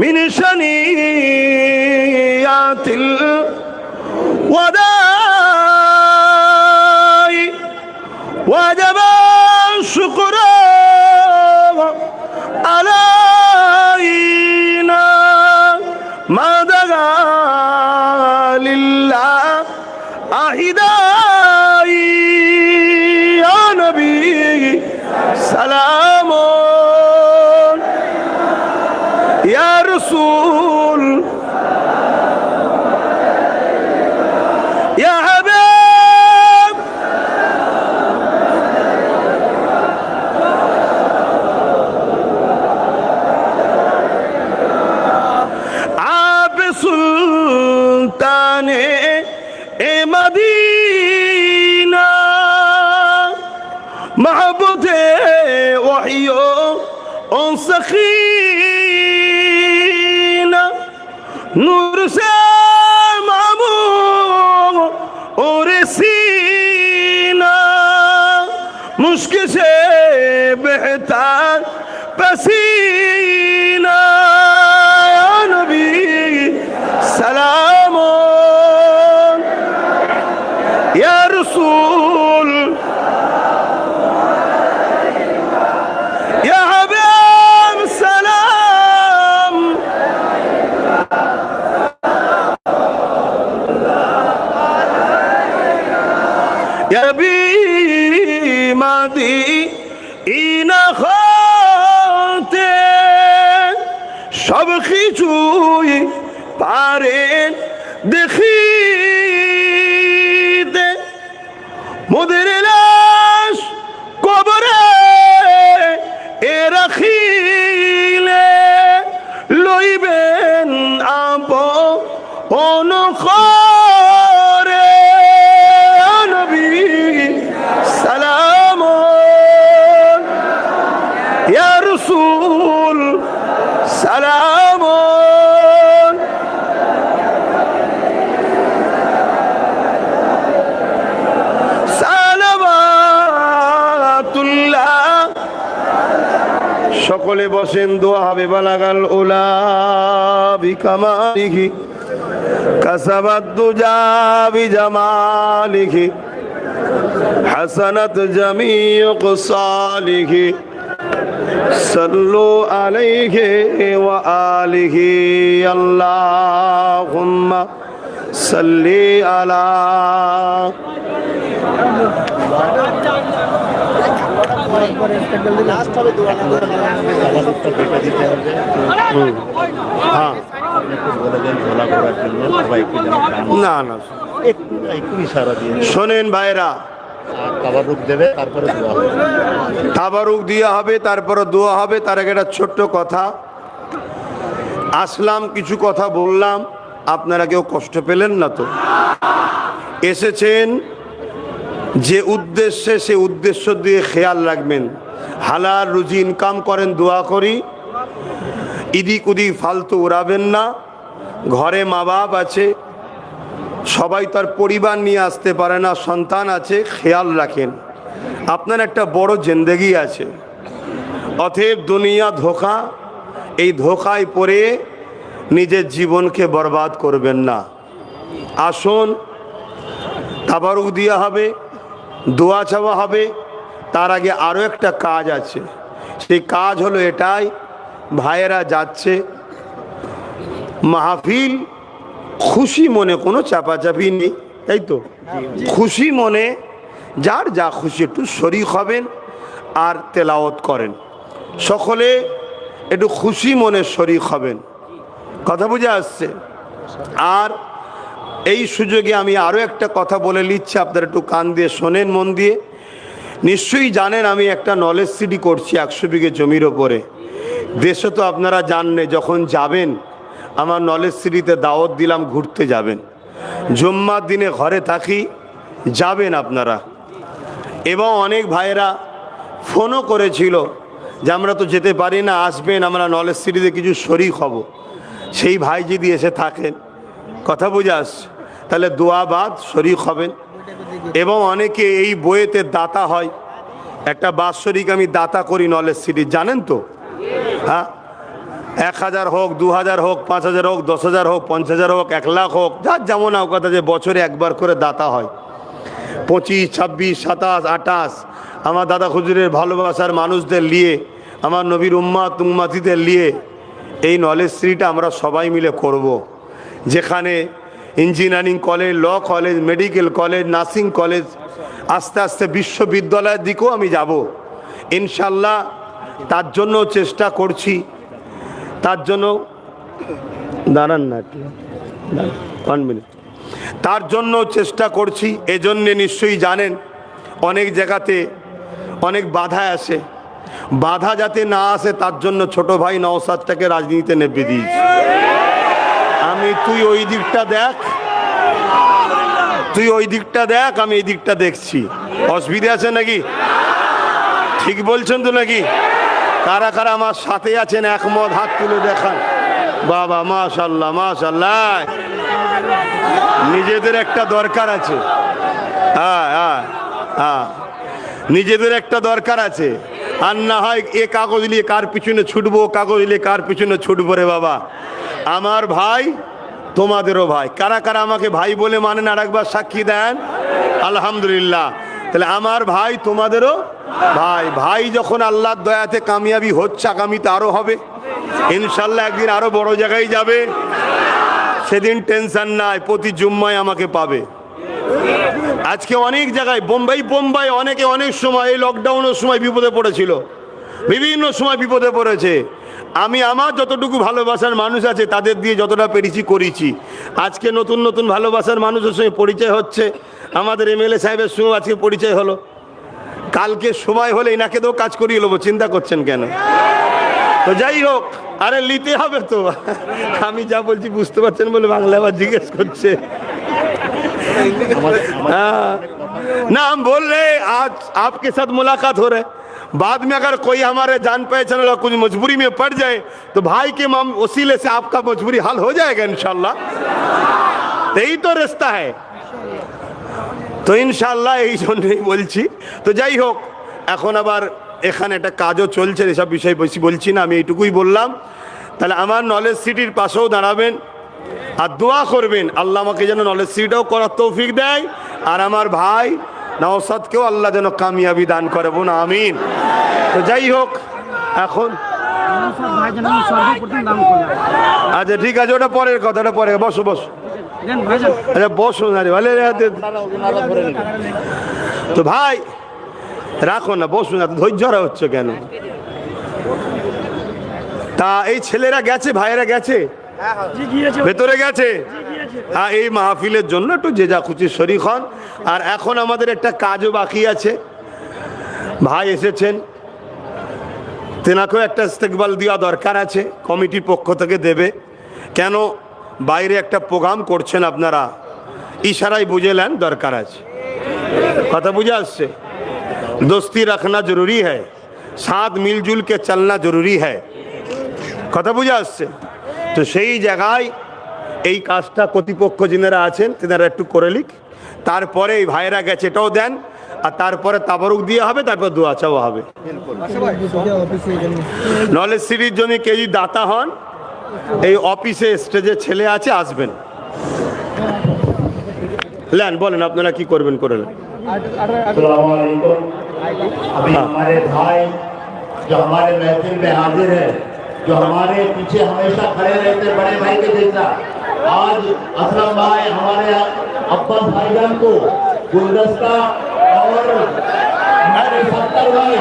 মিন শানিয়াতিল ওয়াদাই ওয়াজাবা শুকরা আলাইনা মাদাগা লিল্লাহ আহিদাই। ইয়া নবী সালাম, ইয়া রাসূল, ইয়া হাবিব, আপ সুলতানে এ মদিনা महबूबे वहियो ओ सखीना नूर से मामू और सीना मुश्क से बहता पसीना। या नबी सलाम, या रसूल, या हबीब सलाम। या नबी মদিনা হতে সব কিছুই পারেন দেখিতে, মোদের লাশ কবরে এ রাখিলে লইবেন আপন করে। নবী সালাম, ইয়া রাসূল সালাম। সকলে বসেন, দোয়া হবে। বালাগাল উলা বিকামালিহি কাসাবাত দুজা বিজামালিহি হাসানাত জামিউ কসালিহি সাল্লু আলাইহি ওয়া আলিহি। আল্লাহুম্মা সাল্লি আলা। না না, শোনেন ভাইরা, তাবারুক দেবে, তারপরে দোয়া হবে। তাবারুক দেওয়া হবে, তারপরে দোয়া হবে। তার আগে একটা ছোট্ট কথা। আসলাম, কিছু কথা বললাম, আপনারা কেউ কষ্ট পেলেন না তো? এসেছেন যে উদ্দেশ্যে, সে উদ্দেশ্য দিয়ে খেয়াল রাখবেন। হালাল রুজি ইনকাম করেন, দোয়া করি। ইদিক উদিক ফালতু উড়াবেন না। ঘরে মা বাপ আছে, সবাই তার পরিবার নিয়ে আসতে পারে না, সন্তান আছে, খেয়াল রাখেন। আপনার একটা বড় জিন্দেগি আছে। অতএব দুনিয়া ধোঁকা, এই ধোঁকায় পড়ে নিজের জীবনকে বরবাদ করবেন না। আসুন, তাবারুক দেওয়া হবে, দোয়া চাওয়া হবে। তার আগে আরও একটা কাজ আছে। সেই কাজ হলো এটাই, ভাইয়েরা যাচ্ছে মাহফিল, খুশি মনে, কোনো চাপাচাপি নেই, তাই তো? খুশি মনে যার যা খুশি একটু শরীক হবেন আর তেলাওয়াত করেন। সকলে একটু খুশি মনে শরীক হবেন। কথা বুঝে আসছে? আর এই সুযোগে আমি আরও একটা কথা বলে নিচ্ছি, আপনারা একটু কান দিয়ে শোনেন, মন দিয়ে। নিশ্চয়ই জানেন আমি একটা নলেজ সিটি করছি 100 বিঘে জমির ওপরে। দেশে তো আপনারা জানেন, যখন যাবেন আমার নলেজ সিটিতে দাওয়াত দিলাম, ঘুরতে যাবেন। জুম্মার দিনে ঘরে থাকি, যাবেন আপনারা। এবং অনেক ভাইয়েরা ফোনও করেছিল যে আমরা তো যেতে পারি না, আসবেন, আমরা নলেজ সিটিতে কিছু শরীক হব। সেই ভাই যদি এসে থাকেন, কথা বুঝে আসছে, তাহলে দোয়াবাদ শরীক হবেন। এবং অনেকে এই বইয়েতে দাতা হয়। একটা বাৎসরিক আমি দাতা করি নলেজ সিটি, জানেন তো? হ্যাঁ, 1000 হোক, 2000 হোক, 5000 হোক, 10000 হোক, 50,000 হোক, 1 লাখ হোক, যার যেমন কথা, যে বছরে একবার করে দাতা হয়। 25, 26, 27, 28 আমার দাদা হুজুরের ভালোবাসার মানুষদের নিয়ে, আমার নবীর উম্মাতিদের নিয়ে এই নলেজ সিটিটা আমরা সবাই মিলে করব। যেখানে engineering college, law college, medical college, nursing college, আস্তে আস্তে বিশ্ববিদ্যালয়ের দিকেও আমি যাব ইনশাল্লাহ। তার জন্য চেষ্টা করছি। তার জন্য দাঁড়ান না, 1 মিনিট। তার জন্য চেষ্টা করছি। এজন্যে নিশ্চয়ই জানেন অনেক জায়গাতে অনেক বাধা আসে। বাধা যাতে না আসে তার জন্য ছোট ভাই নওশাদটাকে রাজনীতিতে নেমে দিয়েছি আমি। তুই ওই দিকটা দেখ, তুই ওই দিকটা দেখ, আমি এই দিকটা দেখছি। অসুবিধা আছে নাকি? ঠিক বলছেন তো নাকি? কারা কারা আমার সাথে আছেন একমত হাত তুলে দেখান। বাবা মাশাআল্লাহ, মাশাআল্লাহ। নিজেদের একটা দরকার আছে। হ্যাঁ হ্যাঁ হ্যাঁ, নিজেদের একটা দরকার আছে। আর না হয় এ কাগজ নিয়ে কার পিছনে ছুটবো, কাগজ নিয়ে কার পিছনে ছুটবো রে বাবা। আমার ভাই তোমাদেরও ভাই। কারা কারা আমাকে ভাই বলে মানেন আর একবার সাক্ষী দেন। আলহামদুলিল্লাহ। তাহলে আমার ভাই তোমাদেরও ভাই। ভাই যখন আল্লাহর দয়াতে কামিয়াবি হচ্ছে, আগামীতে আরও হবে ইনশাল্লাহ। একদিন আরও বড় জায়গায় যাবে, সেদিন টেনশন নাই, প্রতি জুম্মায় আমাকে পাবে। আজকে অনেক জায়গায়, বোম্বাই অনেকে অনেক সময় এই লকডাউনের সময় বিপদে পড়েছিল, বিভিন্ন সময় বিপদে পড়েছে। আমি আমার যতটুকু ভালোবাসার মানুষ আছে তাদের দিয়ে যতটা পেরেছি করেছি। আজকে নতুন নতুন ভালোবাসার মানুষের সঙ্গে পরিচয় হচ্ছে। আমাদের এমএলএ সাহেবের সঙ্গে আজকে পরিচয় হলো। কালকে সময় হলে এনাকে তো কাজ করিয়ে নেবো, চিন্তা করছেন কেন? তো যাই হোক, আরে নিতে হবে তো। আমি যা বলছি বুঝতে পারছেন বলে বাংলা আবার জিজ্ঞেস করছে। ना हम बोल रहे आज आपके साथ मुलाकात हो रहा है। बाद में अगर कोई हमारे जान पहचान वाला कुछ मजबूरी में पड़ जाए तो भाई के वसीले से आपका मजबूरी हल हो जाएगा इंशाल्लाह। यही तो रास्ता है। तो इंशाल्लाह এই জন্যই বলছি। তো যাই হোক, এখন আবার এখানে একটা কাজও চলছে, এসব বিষয় বেশি বলছি না, আমি এইটুকুই বললাম। তাহলে আমার নলেজ সিটির পাশেও দাঁড়াবেন আর দোয়া করবেন আল্লাহ আমাকে যেন নলেজ সিটিটাও করার তৌফিক দেয়, আর আমার ভাই নওশাদকেও আল্লাহ যেন কামিয়াবি দান করে, বোন আমিন। তো যাই হোক, এখন আচ্ছা ঠিক আছে, ওটা পরের কথা, ওটা পরে। বসো বসো, আচ্ছা বসো না রে, ভালো। তো ভাই রাখো না, বসো না, ধৈর্য হারা হচ্ছে কেন? তা এই ছেলেরা গেছে, ভাইয়েরা গেছে, ভেতরে গেছে। হ্যাঁ, এই মাহফিলের জন্য একটু যে যা খুশি শরীক হন। আর এখন আমাদের একটা কাজও বাকি আছে। ভাই এসেছেন, তেনাকেও একটা ইস্তেকবাল দেওয়া দরকার আছে, কমিটির পক্ষ থেকে দেবে। কেন বাইরে একটা প্রোগ্রাম করছেন আপনারা, ইশারায় বুঝে নেন দরকার আছে। কথা বুঝে আসছে? दोस्ती रखना जरूरी है, साथ मिलजुल के चलना जरूरी है। কথা বুঝে আসছে? তো সেই জায়গায় এই কাজটা কর্তৃপক্ষ যিনারা আছেন তেনারা একটু করে লিখ, তারপরে এই ভাইরা গেছে এটাও দেন, আর তারপরে তাবারুক দিয়ে হবে, তারপর দোয়া চাওয়া হবে। নলেজ সিটির জন্য কেউ যদি দাতা হন, এই অফিসে স্টেজে ছেলে আছে, আসবেন। লেন, বলেন আপনারা কি করবেন করে নেন। अभी हमारे भाई जो हमारे महफिल में हाजिर है, जो हमारे पीछे हमेशा खड़े रहते बड़े भाई के जैसा, आज असलम भाई हमारे अब्बास भाईजान को गुलदस्ता और मेरे 70 भाई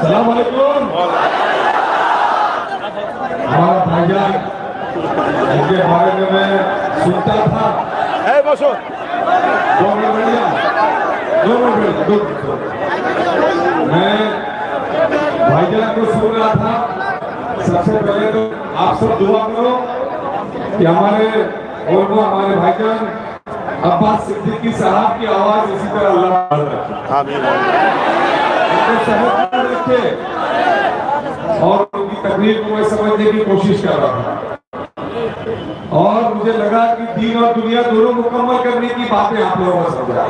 सलाम अलैकुम। हमारा भाईजान इनके बारे में मैं सुनता था। বসো। मैं भाईजान को सुन रहा था। सबसे पहले तो आप सब दुआ करो कि हमारे भाईजान अब्बास सिद्दीकी साहब की आवाज इसी तरह अल्लाह रखे और उनकी तकलीफ को मैं समझने की कोशिश कर रहा था। और मुझे लगा कि दीन और दुनिया दोनों मुकम्मल करने की बातें आप लोगों को समझा।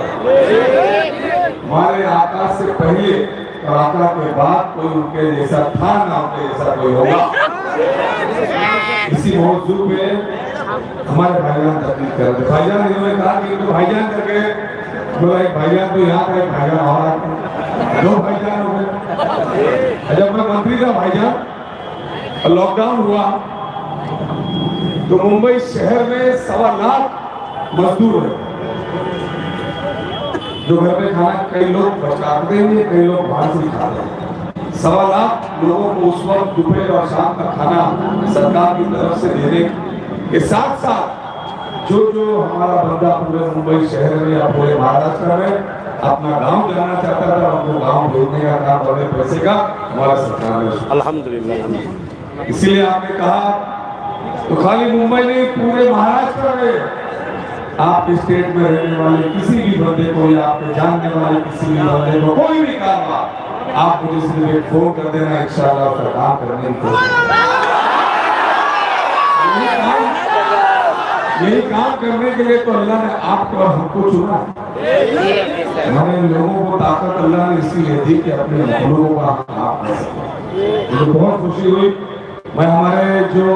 हमारे आका से पहले और आका के बाद कोई उनके जैसा था ना उनके जैसा कोई होगा। इसी मौजू पे हमारे भाईजान तकलीफ कर रहे। भाईजान इन्होंने कहा कि तो भाईजान करके बोला, एक भाईजान तो यहाँ का, एक भाईजान और आता, 2 भाईजान हो गए। जब मैं मंत्री था भाईजान, लॉकडाउन हुआ तो मुंबई शहर में 1.25 लाख मजदूर है जो घर में खाना, कई लोग बचाते हैं, कई लोग बाहर से खाते हैं। 1.25 लाख लोगों को उस वक्त दोपहर और शाम का खाना सरकार की तरफ से देने के साथ साथ जो हमारा बंदा पूरे मुंबई शहर में या पूरे महाराष्ट्र में अपना गांव जाना चाहता था, उनको गांव भेजने का काम बड़े पैसे का हमारा सरकार ने अल्हम्दुलिल्लाह। इसीलिए आपने कहा तो खाली मुंबई नहीं, पूरे महाराष्ट्र में आपके स्टेट में रहने वाले किसी भी बंदे को या आपके जानने वाले किसी भी बंदे को कोई भी काम आप मुझे सिर्फ एक फोन कर देना, इंशाल्लाह उसका काम करने की कोशिश। यही काम करने के लिए तो अल्लाह ने आपको और हमको चुना। हमारे लोगों को ताकत अल्लाह ने इसीलिए दी कि अपने लोगों का आप कर सकें। मुझे बहुत खुशी हुई। मैं हमारे जो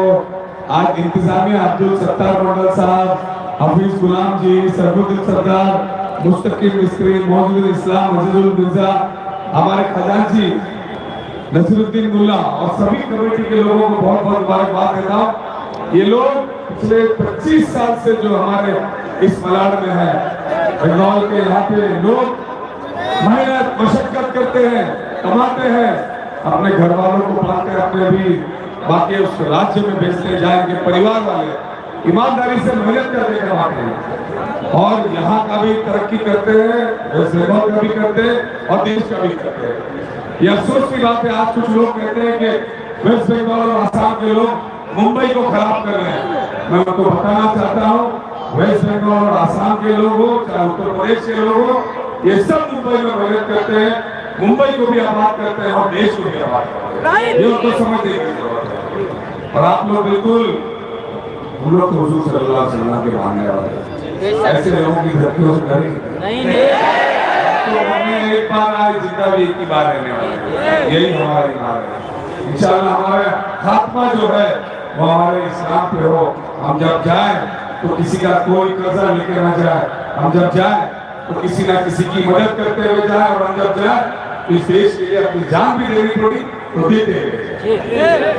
आज इंतजामिया अब्दुल सत्तार मंडल साहब, हफीज गुलाम जी, सरफुद्दीन सरदार, मुस्तकीम मिस्त्री, मौजूद इस्लाम मजीदुल मिर्जा, हमारे खजांची नसीरुद्दीन मुल्ला और सभी कमेटी के लोगों को बहुत बहुत मुबारकबाद देता हूँ। ये लोग पिछले 25 साल से जो हमारे इस मलाड में है, बंगाल के यहाँ पे लोग मेहनत मशक्कत करते हैं, कमाते हैं, अपने घर वालों को पालते हैं, अपने भी बाकी उस राज्य में बेचते जाएंगे, परिवार वाले ईमानदारी से मेहनत करके कमाते हैं और यहाँ का भी तरक्की करते हैं, वेस्ट बंगाल का भी करते हैं और देश का भी करते हैं। ये अफसोस की बात है, आज कुछ लोग कहते हैं कि वेस्ट बंगाल और आसाम के लोग मुंबई को खराब कर रहे हैं। मैं उनको बताना चाहता हूँ, वेस्ट बंगाल और आसाम के लोग हो, चाहे उत्तर प्रदेश के लोग हो, ये सब मुंबई में मेहनत करते हैं, मुंबई को भी आबाद करते हैं और देश को भी आबाद करते हैं। ये उनको समझने की जरूरत है। और आप लोग बिल्कुल, हम लोग तो हुजूर सल्लल्लाहु अलैहि वसल्लम के मानने वाले हैं, ऐसे लोगों की धरतियों से डरेंगे नहीं। तो हमें एक बार आए, जिंदा भी एक ही बार रहने वाले, यही हमारी ईमान है। इंशाअल्लाह हमारा खात्मा जो है वो हमारे इस्लाम पे हो। हम जब जाए तो किसी का कोई कर्जा लेके ना जाए, हम जब जाए तो किसी ना किसी की मदद करते हुए जाए, और हम जब जाए तो इस देश के लिए अपनी जान भी देनी पड़ी तो देते हुए।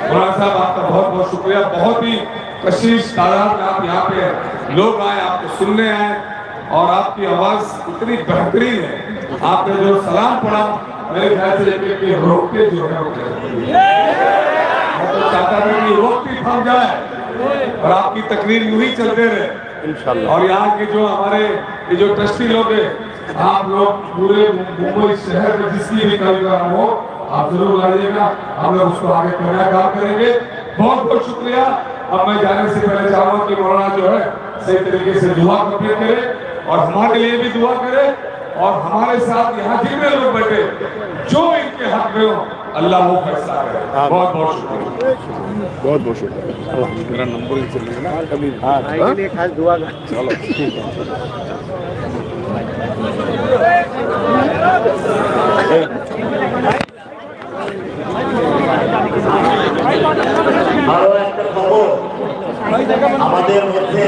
मौलाना साहब आपका बहुत बहुत शुक्रिया। बहुत ही कशिश तादाद में आप यहाँ पे लोग आए, आपको सुनने आए और आपकी आवाज इतनी बेहतरीन है। आपने जो सलाम पढ़ा मेरे ख्याल से रोकते जो है चाहता था कि वक्त ही थम जाए और आपकी तकरीर यूं ही चलते रहे इंशाल्लाह। और यहाँ के जो हमारे ये जो ट्रस्टी लोग हैं, आप लोग पूरे मुंबई शहर में जिसकी भी कार्यक्रम हो आप जरूर लाइएगा, हम लोग उसको आगे काम करेंगे। बहुत बहुत शुक्रिया। अब मैं जाने से पहले चाहूंगा कि मौलाना जो है सही तरीके से दुआ कंप्लीट करे और हमारे लिए भी दुआ करे और हमारे साथ यहाँ जितने लोग बैठे जो इनके हक में हो अल्लाह वो फैसला करे। बहुत बहुत शुक्रिया, बहुत बहुत शुक्रिया। मेरा नंबर ही चलेगा ना कभी। हाँ के लिए खास दुआ का चलो ठीक है। আরো একটা খবর আমাদের মধ্যে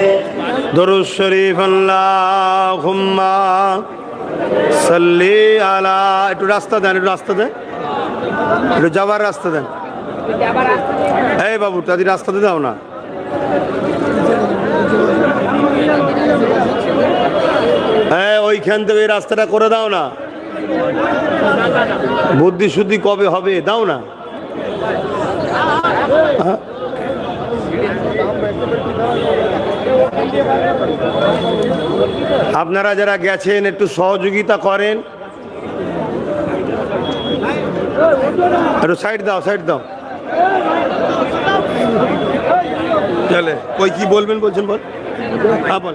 দরুদ শরীফ আল্লাহুম্মা সাল্লি আলা, একটু রাস্তা দেন, একটু রাস্তা দেন, একটু যাবার রাস্তা দেন। এই বাবু তাদের রাস্তাতে দাও না। হ্যাঁ ওইখান থেকে এই রাস্তাটা করে দাও না, বুদ্ধি শুদ্ধি কবে হবে দাও না। হ্যাঁ? আপনারা যারা গেছেন একটু সহযোগিতা করেন, একটু সাইড দাও, সাইড দাও। চলে ওই কি বলবেন বলছেন বল। হ্যাঁ বল।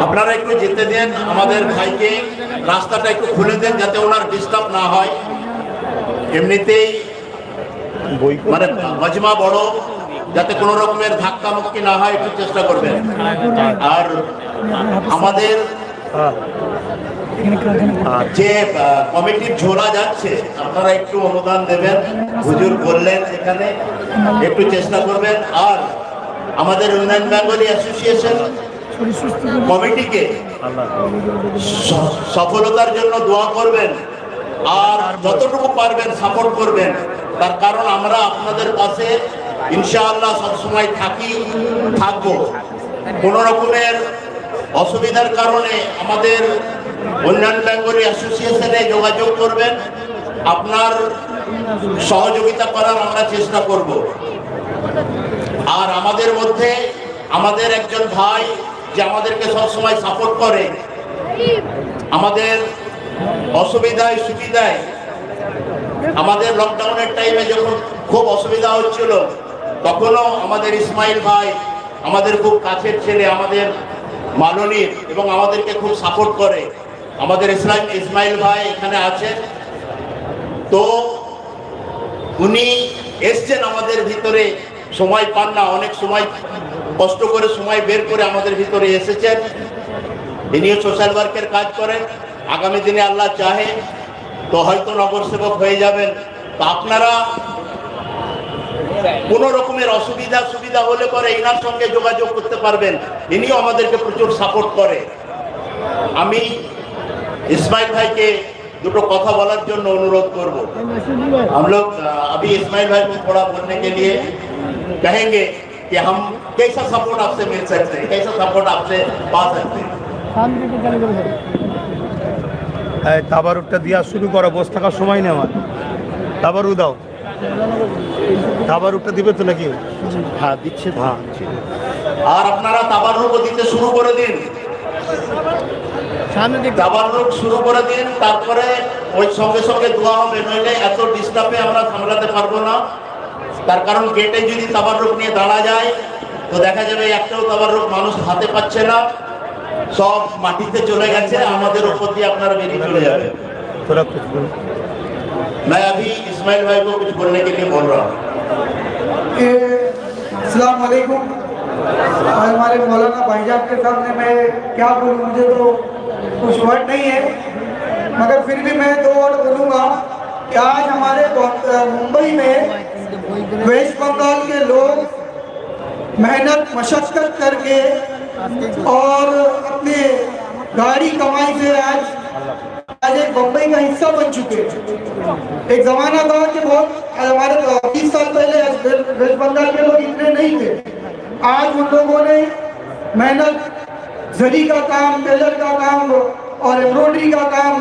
আপনারা একটু যেতে দেন আমাদের ভাইকে, রাস্তাটা একটু খুলে দেন যাতে ওনার ডিস্টার্ব না হয়। এমনিতেই মানে মজমা বড়, যাতে কোনো রকমের ধাক্কা মুক্কি না হয় একটু চেষ্টা করবেন। আর আমাদের যে কমিটির ঝোলা যাচ্ছে আপনারা একটু অনুদান দেবেন, হুজুর বললেন এখানে একটু চেষ্টা করবেন। আর আমাদের ইউনিয়ন বেঙ্গলি অ্যাসোসিয়েশন কমিটিকে সফলতার জন্য দোয়া করবেন আর যতটুকু পারবেন সাপোর্ট করবেন। তার কারণ আমরা আপনাদের পাশে ইনশাআল্লাহ সবসময় থাকবো। কোনো রকমের অসুবিধার কারণে আমাদের ইউনিয়ন বেঙ্গলি অ্যাসোসিয়েশনে যোগাযোগ করবেন, আপনার সহযোগিতা করার আমরা চেষ্টা করব। আর আমাদের মধ্যে আমাদের একজন ভাই যে আমাদেরকে সবসময় সাপোর্ট করে, আমাদের অসুবিধায় সুবিধায়, আমাদের লকডাউনের টাইমে যখন খুব অসুবিধা হচ্ছিল তখনও আমাদের ইসমাইল ভাই আমাদের খুব কাছের ছেলে, আমাদের মাননীয় এবং আমাদেরকে খুব সাপোর্ট করে। আমাদের ইসমাইল ভাই এখানে আছেন, তো উনি এসছেন আমাদের ভিতরে, সময় পান না, অনেক সময় কষ্ট করে সময় বের করে আমাদের ভিতরে এসেছেন। ইনিও সোশ্যাল ওয়ার্কের কাজ করেন, আগামী দিনে আল্লাহ চাহে তো হয়তো নগর সেবক হয়ে যাবেন। তো আপনারা কোনো রকমের সুবিধা হলে পরে ইনার সঙ্গে যোগাযোগ করতে পারবেন, ইনিও আমাদেরকে প্রচুর সাপোর্ট করে। আমি इस्माइल भाई के दुटो कथा बोलार जोन्नो अनुरोध करबो। हम लोग अभी इस्माइल भाई को थोड़ा बोलने के लिए कहेंगे कि हम कैसा सपोर्ट आपसे मिल सकते हैं, कैसा सपोर्ट आपसे पा सकते हैं। তাবারুকটা দিয়া শুরু করো, বসে থাকার সময় নেই আমার। তাবারু দাও, তাবারুকটা দিবে তো নাকি? হ্যাঁ দিচ্ছে, হ্যাঁ। আর আপনারা তাবারুক দিতে শুরু করে দিন, তাবারুক শুরু করে দিন, তারপরে ওই সঙ্গে সঙ্গে দোয়া হবে, নইলে এত ডিস্টার্বে আমরা সামলাতে পারবো না। তার কারণ গেটে যদি তাবারুক নিয়ে দাঁড়া যায় তো দেখা যাবে একটাও তাবারুক মানুষ হাতে পাচ্ছে না, सब माटीते चले गए, আমাদের উপর দিয়ে আপনারা বেরিয়ে চলে যাবেন। थोड़ा कुछ बोलो। मैं अभी इस्माइल भाई को कुछ बोलने के लिए बोल रहा हूँ। अस्सलाम वालेकुम। और हमारे मौलाना भाईजान के सामने मैं क्या बोलूँ, मुझे तो कुछ वर्ड नहीं है, मगर फिर भी मैं दो वर्ड बोलूँगा कि आज हमारे मुंबई में वेस्ट बंगाल के लोग मेहनत मशक्क़त करके और अपने गाड़ी कमाई से आज एक बम्बई का हिस्सा बन चुके हैं। एक ज़माना था कि बहुत हमारे 20 साल पहले वेस्ट बंगाल के लोग इतने नहीं थे। आज उन लोगों ने मेहनत, जरी का काम, टेलर का काम और एम्ब्रॉयडरी का काम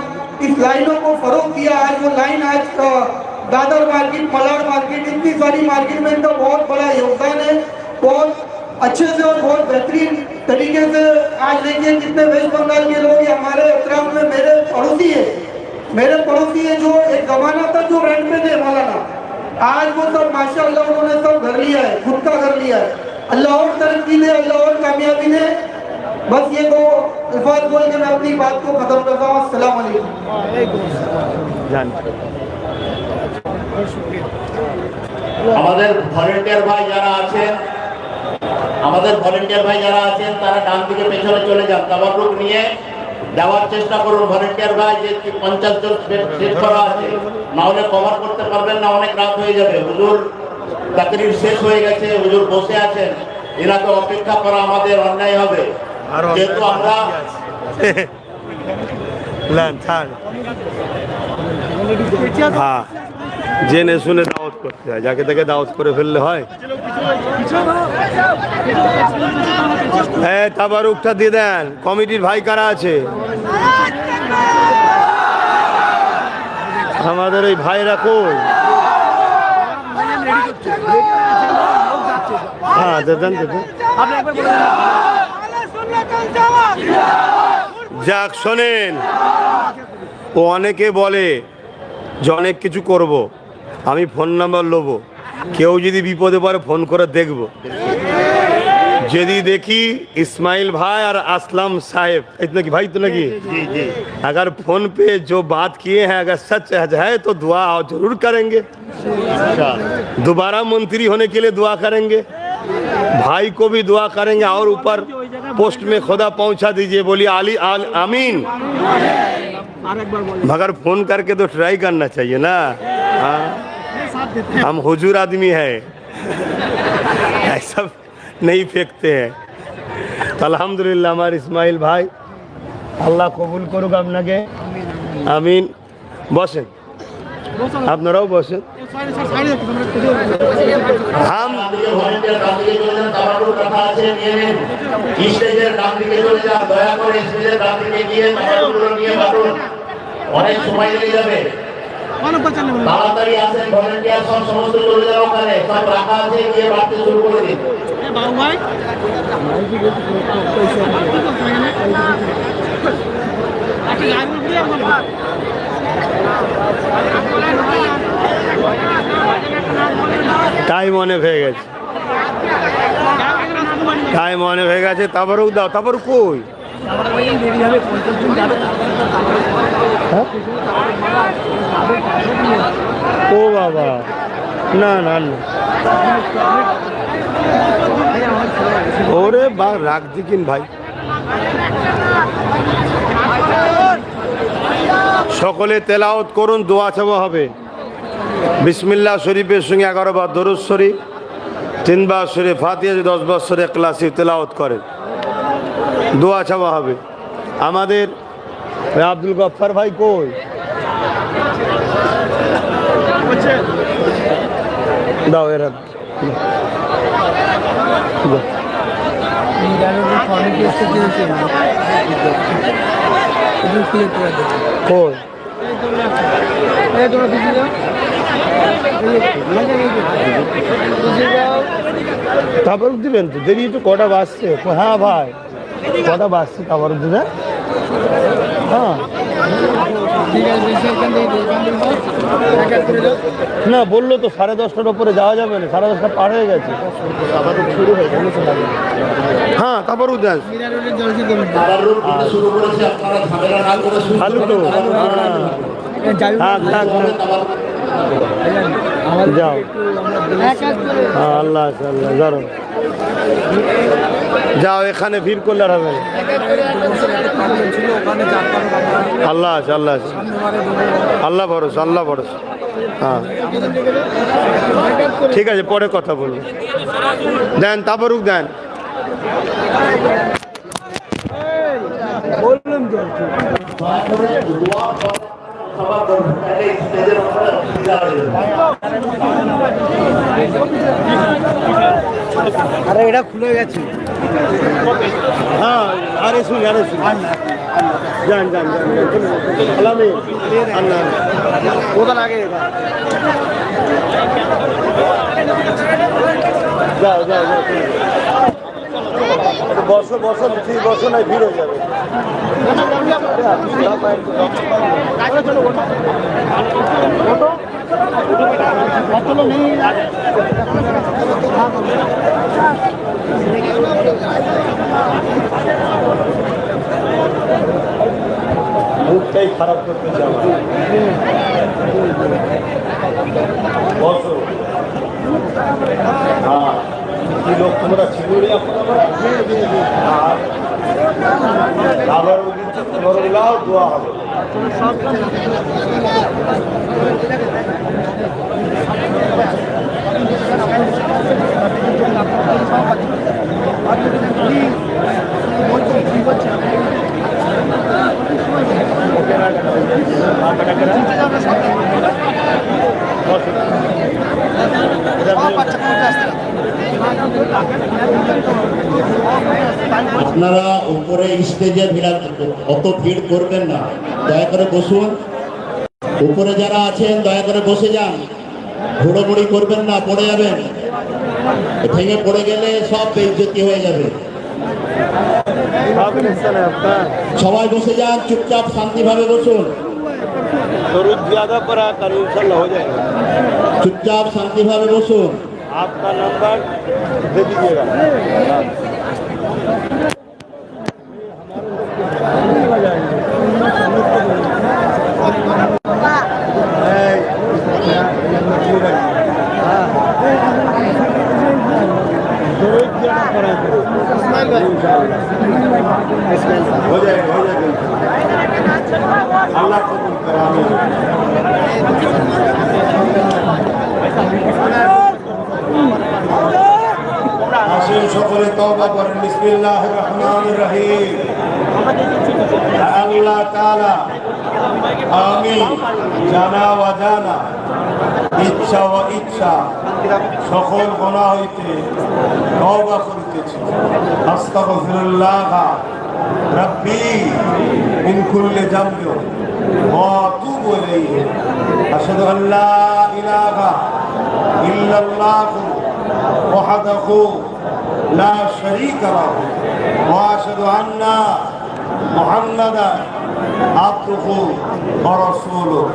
इस लाइनों को फरोग दिया। आज वो लाइन आज दादर मार्केट, मलाड मार्केट, इतनी सारी मार्केट में इनका बहुत बड़ा योगदान है। बहुत अच्छे से और बहुत बेहतरीन तरीके से आज देखिए कितने वेस्ट बंगाल के लोग हमारे उत्तराखंड में मेरे पड़ोसी है जो एक जमाना था जो रेंट पे थे मौलाना, आज वो सब माशाअल्लाह उन्होंने सब घर लिया है, खुद का घर लिया है। अल्लाह और तरक्की दे, अल्लाह और कामयाबी दे। बस ये दो अल्फाज बोल के मैं अपनी बात को खत्म करता हूँ। अस्सलाम আমাদের ভলেন্টিয়ার ভাই যারা আছেন তারা ডান দিকে পেছনে চলে যান, তাবাররুক নিয়ে যাওয়ার চেষ্টা করুন। ভলেন্টিয়ার ভাই যে 50 জন সেট করা আছে, না হলে কভার করতে পারবেন না, অনেক রাত হয়ে যাবে। হুজুর তাকরীর শেষ হয়ে গেছে, হুজুর বসে আছেন, এনাকে অপেক্ষা করা আমাদের অন্যায় হবে। যেহেতু আমরা হ্যাঁ জেনে শুনে দাওয়াত করতে হয়, যাকে তাকে দাওয়াত করে ফেললে হয়। হ্যাঁ তাবারুকটা দিয়ে দেন। কমিটির ভাই কারা আছে? আমাদের ওই ভাইরা কই? হ্যাঁ দেন। যাক শোনেন, ও অনেকে বলে যে অনেক কিছু করব, আমি ফোন নাম্বার নেবো, কেউ যদি বিপদে পড়ে ফোন করে দেখব। যদি দেখি इस्माइल भाई और असलम साहेब इतना कि भाई तो नहीं अगर फोन पे जो बात किए हैं अगर सच है तो दुआ जरूर करेंगे, दोबारा मंत्री होने के लिए दुआ करेंगे, भाई को भी दुआ करेंगे और ऊपर पोस्ट में खुदा पहुंचा दीजिए। बोलिए आली आमीन। मगर फोन करके तो ट्राई करना चाहिए ना। हाँ हम हुजूर आदमी है, ऐसा नहीं फेंकते हैं। तो अल्हम्दुलिल्लाह हमारे इस्माइल भाई, अल्लाह कबूल करूक आपनाके, आमीन। बसें আপনারাও বসেন। অনেক সময় লেগে যাবে, তাড়াতাড়ি আসেন। ভলেন্টিয়ার সব সমস্ত চলে যাও, ওখানে সব রাখা আছে, গিয়ে বাড়তে শুরু করে দিন। টাইম অনেক হয়ে গেছে, তাবারুক দাও। তাবারুক কই? ও বাবা, না ওরে বা রাখ দিকিন ভাই। সকলে তেলাওয়াত করুন, দোয়া চাওয়া হবে। বিসমিল্লাহ শরীফের সঙ্গে 11 বার দরুদ শরীফ, 3 বার সূরা ফাতিহা, 10 বার সূরা ইখলাস তেলাওয়াত করেন, দোয়া চাওয়া হবে। আমাদের আব্দুল গফফার ভাই কই? দাও এরা কই? তাবারুক দিবেন তো, দেরি তো কটা বাজছে। হ্যাঁ ভাই কটা বাজছে তাবারুক দিবেন? হ্যাঁ না বললো তো 10:30টার উপরে যাওয়া যাবে না, 10:30 পার হয়ে গেছে। হ্যাঁ তাবারুক দেন, ভালো তো। যাও, আল্লাহ আল্লাহ যাও, এখানে ভিড় করলে আর হবে না। আল্লাহ আছে, আল্লাহ ভরসা, হ্যাঁ ঠিক আছে, পরে কথা বলবো। দেন তাবারুক দেন। সভা করবে তাহলে স্টেজের উপরে অসুবিধা হয়ে যাবে। আরে এটা খুলে গেছে। হ্যাঁ আরে শুন যান যান যান সালামে আল্লাহ ওদের আগে যাও যাও যাও বর্ষো বর্ষো ঠিক বর্ষো নয় ভিড় হয়ে যাবে মুখটাই খারাপ করতে চাও বসো হ্যাঁ কি লোক তোমরা ছিলুড়িয়া আর আবার বড়গুলাও দোয়া হবে আপনারা উপরে স্টেজে অত ভিড় করবেন না, দয়া করে বসুন। উপরে যারা আছেন দয়া করে বসে যান, ঘোড়াঘুড়ি করবেন না, পড়ে যাবেন। ভেঙে পড়ে গেলে সব বেইজ্জতি হয়ে যাবে। সবাই বসে যান, চুপচাপ শান্তিভাবে বসুন। जरूरत ज्यादा पड़ा कर इंशाल्लाह हो जाएगा। चुपचाप शांतिभावे बसुन। आपका नंबर दे दीजिएगा। हो जाएगा अल्लाह कबूल करामीन। আসেন সকলে তওবা করেন। বিসমিল্লাহির রহমানির রহিম। আল্লাহ তাআলা আমি জানা অজানা ইচ্ছা ও ইচ্ছা সকল গুনাহ হইতে তওবা করিতেছি। আস্তাগফিরুল্লাহ রব্বি মিন কুল্লি যামবি ওয়া আতুবু ইলাইহি। আশহাদু আন লা ইলাহা ইল্লাল্লাহ ওয়াহদাহু লা শারীকা লাহু ওয়া আশহাদু আন্না মুহাম্মাদান আবদুহু ওয়া রাসূলুহু।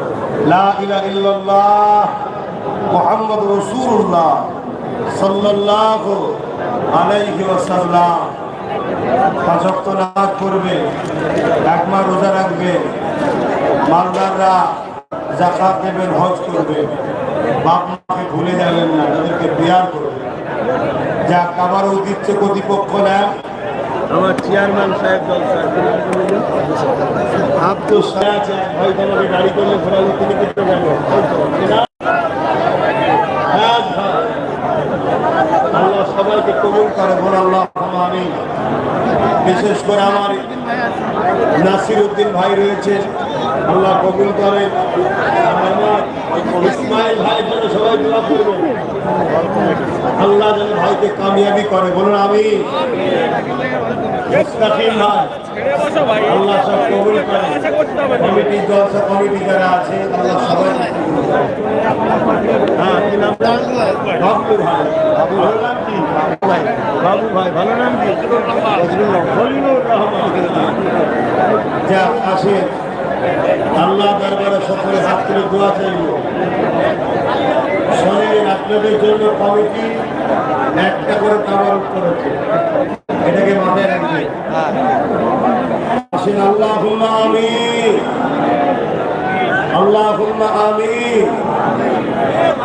লা ইলাহা ইল্লাল্লাহ মুহাম্মাদুর রাসূলুল্লাহ সাল্লাল্লাহু আলাইহি ওয়াসাল্লাম। পাঁচ ওয়াক্ত নামাজ পড়বে, এক মাস রোজা রাখবে, মালদাররা যাকাত দেবেন, হজ করবে, বাপ মাকে ভুলে যাবেন না, তাদেরকে বিয়ার করবে। যা কাবারও দিচ্ছে কর্তৃপক্ষ নেন। আমার চেয়ারম্যান সাহেব আপ তো ভাই তোমাকে গাড়ি করলে ঘোরালে তিনি করতে পারবেন। আল্লাহ সবাইকে কবুল করে, বল আল্লাহ আমিন। বিশেষ করে আমার নাসির উদ্দিন ভাই রয়েছে, আল্লাহ কবুল করে। আমার ইসমাইল ভাই যেন সবাই দোয়া করবেন, আল্লাহ যেন ভাইকে কামিয়াবি করে, বলুন আমি। মুস্তাকিম ভাই আল্লাহ সব কবুল করে। কমিটি জলসা কমিটি যারা আছে আল্লাহ সবাই। হ্যাঁ কি নাম? বাবু ভাই। ভালো নাম কি? বাবু ভাই ভালো নাম কি? ফজলুর রহমান। যা আসে আল্লাহ দরবারে সকলে হাত তুলে দোয়া চাইব। শরীরের আপনাদের জন্য কমিটি একটা করে তাবারুক করেছে, এটাকে মাথায় রাখবে। আসেন আল্লাহুম্মা আমিন, আল্লাহুম্মা আমিন।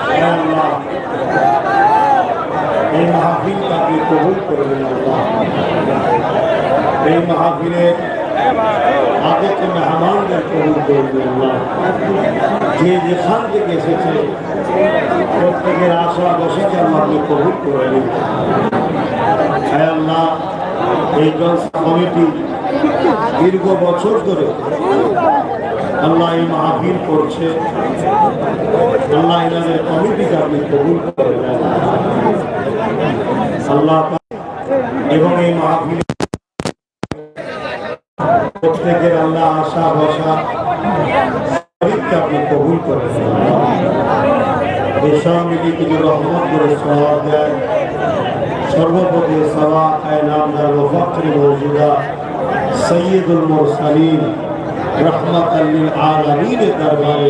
হে আল্লাহ এই মাহফিলটাকে কবুল করবেন আল্লাহ। এই মাহফিলের আগত মেহমানদের কবুল করবেন আল্লাহ। যে যেখান থেকে এসেছে প্রত্যেকের আশা বসাতে আমাকে কবুল করে দিন। হে আল্লাহ এই জলসা কমিটি দীর্ঘ বছর ধরে আল্লাহ এই মাহফিল করছে, আল্লাহ এনাদের কমিটিকে আপনি কবুল করে নেন আল্লাহ। এবং এই মাহফিল প্রত্যেকের আল্লাহ আশা ভরসা আপনি কবুল করে নেন। এই সব মিলিয়ে কিছু রহমত করে সওয়াব দেন। সর্বপ্রতি সাওয়া কায়নামদার ও ফখরে মওজুদা সৈয়দুল মুরসালিন রহমাতাল লিল আলামিনের দরবারে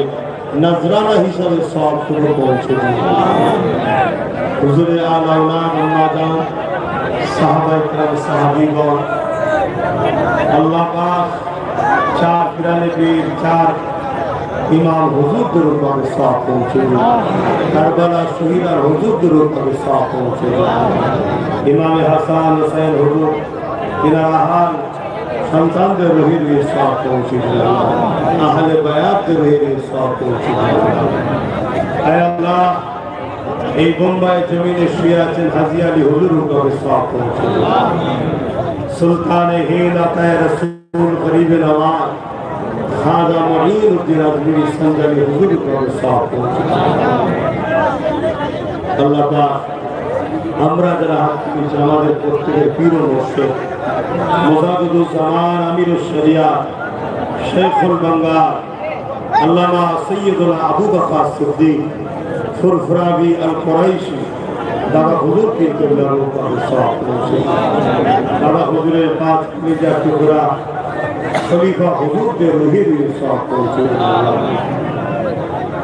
নজরানা হিসাবে সওয়াবটুকু পৌঁছে দিন। হুজুরে আলা ওলাদ উম্মাদান সাহাবায়ে কেরাম সাহাবীগণ আল্লাহ পাক চার পিরানে পীর চার ইমাম হুজুর দরুদ পাকে সওয়াব পৌঁছে দিন। কারবালা শহীদ আর হুজুর দরুদ পাকে সওয়াব পৌঁছে দিন। ইমামে হাসান হুসাইন হুজুর তিনার সন্তানদের রুহের সওয়াব পৌঁছে দিন। আহলে বায়াতের রুহের সওয়াব পৌঁছে দিন। আয় আল্লাহ এই বোম্বাই জমিনে শুয়ে আছেন হাজী আলী হুজুর পাকে সওয়াব পৌঁছে দিন। সুলতানে হিন্দ আতায়ে রাসূল গরিবে নওয়াজ খাজা মুঈনুদ্দিন আজমিরি সঞ্জালি হুজুর পাকে সওয়াব পৌঁছে দিন। আল্লাহ পাক আমরা যারা হাত তুলেছি আমাদের প্রত্যেকের পীর ও মুর্শিদ মুজাদ্দিদুজ জামান আমিরুশ শরিয়াত শেখুল বাংলা আল্লামা সৈয়দুল আবু বকর সিদ্দিক ফুরফুরাবি আল কুরাইশি দাদা হুজুর পীর কেবলার উপরে সওয়াব পৌঁছে দিন। দাদা হুজুরের পাঁচ কলিজা টুকরা খলিফা হুজুরদের রুহের সওয়াব পৌঁছে দিন।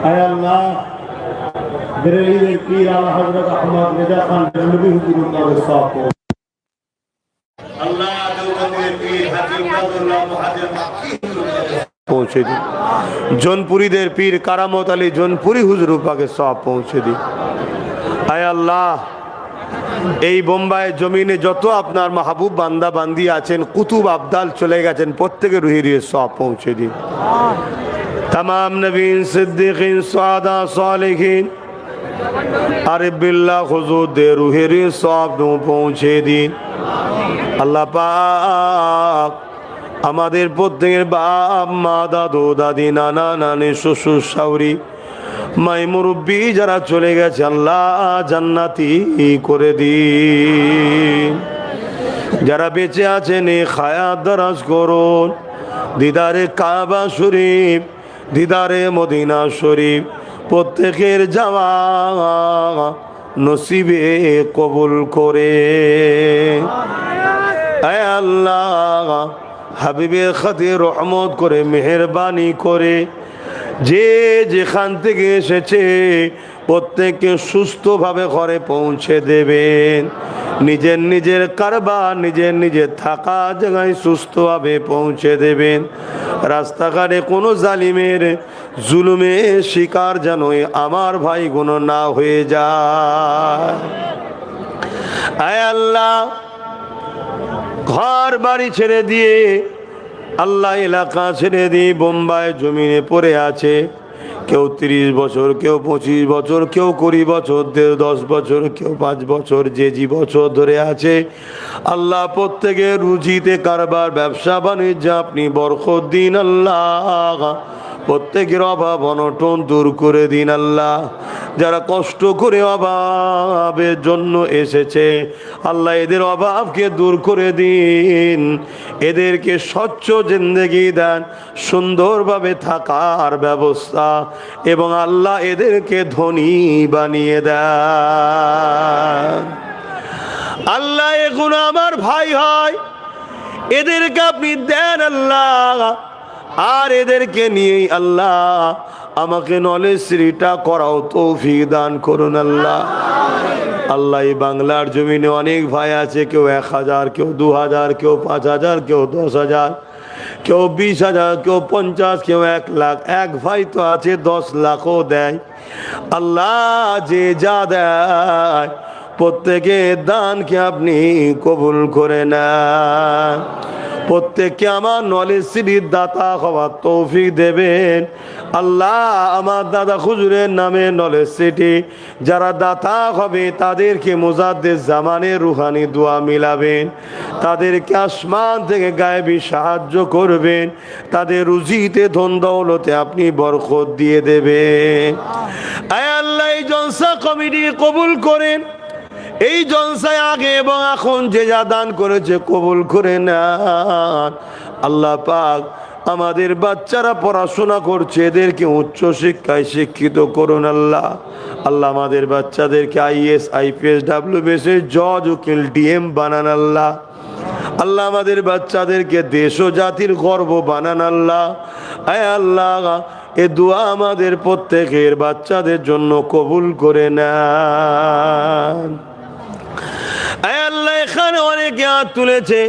আয় আল্লাহ বেরেলিদের পীর আলা হযরত আহমদ রেজা খান বেরেলভী হুজুরের উপরে সওয়াব পৌঁছে দিন। আল্লাহ দেওবন্দের পীর হাজী মুরাদুল্লাহ মুহাজির মাক্কি পৌঁছে দিন। জোনপুরীদের পীর কারামত আলী জোনপুরি হুজুর পাকে সওয়াব পৌঁছে দিন। আয় আল্লাহ এই বোম্বাই জমিনে যত আপনার মাহবুব বান্দা বান্দি আছেন কুতুব আবদাল চলে গেছেন প্রত্যেকের রুহে সওয়াব পৌঁছে দিন। तमाम नबीन सिद्दीकीन सुआदा सालिहीन आरिफ बिल्लाह हुजूर दे रूहेर सवाब पहुँचे दिन। আল্লাহ পাক আমাদের প্রত্যেকের বাপ মা দাদু দাদি নানা নানি শ্বশুর শাশুড়ি মাই মুরব্বি যারা চলে গেছে আল্লাহ জান্নাতি করে দিন। যারা বেঁচে আছেন এই খায়াত দারাজ করুন। দিদারে কাবা শরীফ দিদারে মদিনা শরীফ প্রত্যেকের যাওয়া নসিবে কবুল করে। আয় আল্লাহ হাবিবে খাতির রহমত করে মেহেরবানি করে যে যেখান থেকে এসেছে প্রত্যেককে সুস্থভাবে ঘরে পৌঁছে দেবেন। নিজের নিজের কারবার নিজের নিজের থাকা জায়গায় সুস্থভাবে পৌঁছে দেবেন। রাস্তাঘাটে কোনো জালিমের জুলুমের শিকার যেন আমার ভাইগুলো না হয়ে যায়। আয় আল্লাহ ঘর বাড়ি ছেড়ে দিয়ে আল্লাহ এলাকা ছেড়ে দিয়ে বোম্বাই জমিনে পড়ে আছে। কেউ 30 বছর, কেউ 25 বছর, কেউ 20 বছর, কেউ 10 বছর, কেউ 5 বছর, যে বছর ধরে আছে আল্লাহ প্রত্যেকের রুজিতে কারবার ব্যবসা বাণিজ্য আপনি বরকত দিন। আল্লাহ প্রত্যেকের অভাব অনটন দূর করে দিন। আল্লাহ যারা কষ্ট করে অভাবের জন্য এসেছে আল্লাহ এদের অভাবকে দূর করে দিন। এদেরকে স্বচ্ছ জিন্দেগি দেন, সুন্দরভাবে থাকার ব্যবস্থা এবং আল্লাহ এদেরকে ধনী বানিয়ে দেন। আল্লাহ এখন আমার ভাই হয় এদেরকে আপনি দেন আল্লাহ। আর এদেরকে নিয়েই আল্লাহ আমাকে নলেজ শ্রীটা করাও তৌফিক দান করুন আল্লাহ। আল্লাহ এই বাংলার জমিনে অনেক ভাই আছে, কেউ 1000, কেউ 2000, কেউ 5000, কেউ 10,000, কেউ 20,000, কেউ 50, কেউ 1 লাখ। এক ভাই তো আছে 10 লাখও দেয়। আল্লাহ যে যা দেয় প্রত্যেকের দানকে আপনি কবুল করে নেন। প্রত্যেককে আমার নলেজ সিটির দাতা হওয়ার তৌফিক দেবেন আল্লাহ। আমার দাদা হুজুরের নামে নলেজ সিটি যারা দাতা হবে তাদেরকে মুজাদ্দিদ জামানের রুহানি দোয়া মিলাবেন, তাদেরকে আসমান থেকে গায়েবী সাহায্য করবেন, তাদের রুজিতে ধন দৌলতে আপনি বরকত দিয়ে দেবেন। আয় আল্লাহ এই জলসা কমিটি কবুল করেন, এই জলসায় আগে এবং এখন যে যা দান করেছে কবুল করে নেন আল্লাহ পাক। আমাদের বাচ্চারা পড়াশোনা করছে, এদেরকে উচ্চ শিক্ষায় শিক্ষিত করুন আল্লাহ। আল্লাহ আমাদের বাচ্চাদেরকে IAS IPS WBS জজ উকিল DM বানান আল্লাহ। আল্লাহ আমাদের বাচ্চাদেরকে দেশ ও জাতির গর্ব বানান আল্লাহ। আয় আল্লাহ এ দোয়া আমাদের প্রত্যেকের বাচ্চাদের জন্য কবুল করে নেন। আয় আল্লাহ এখানে অনেকে হাত তুলেছে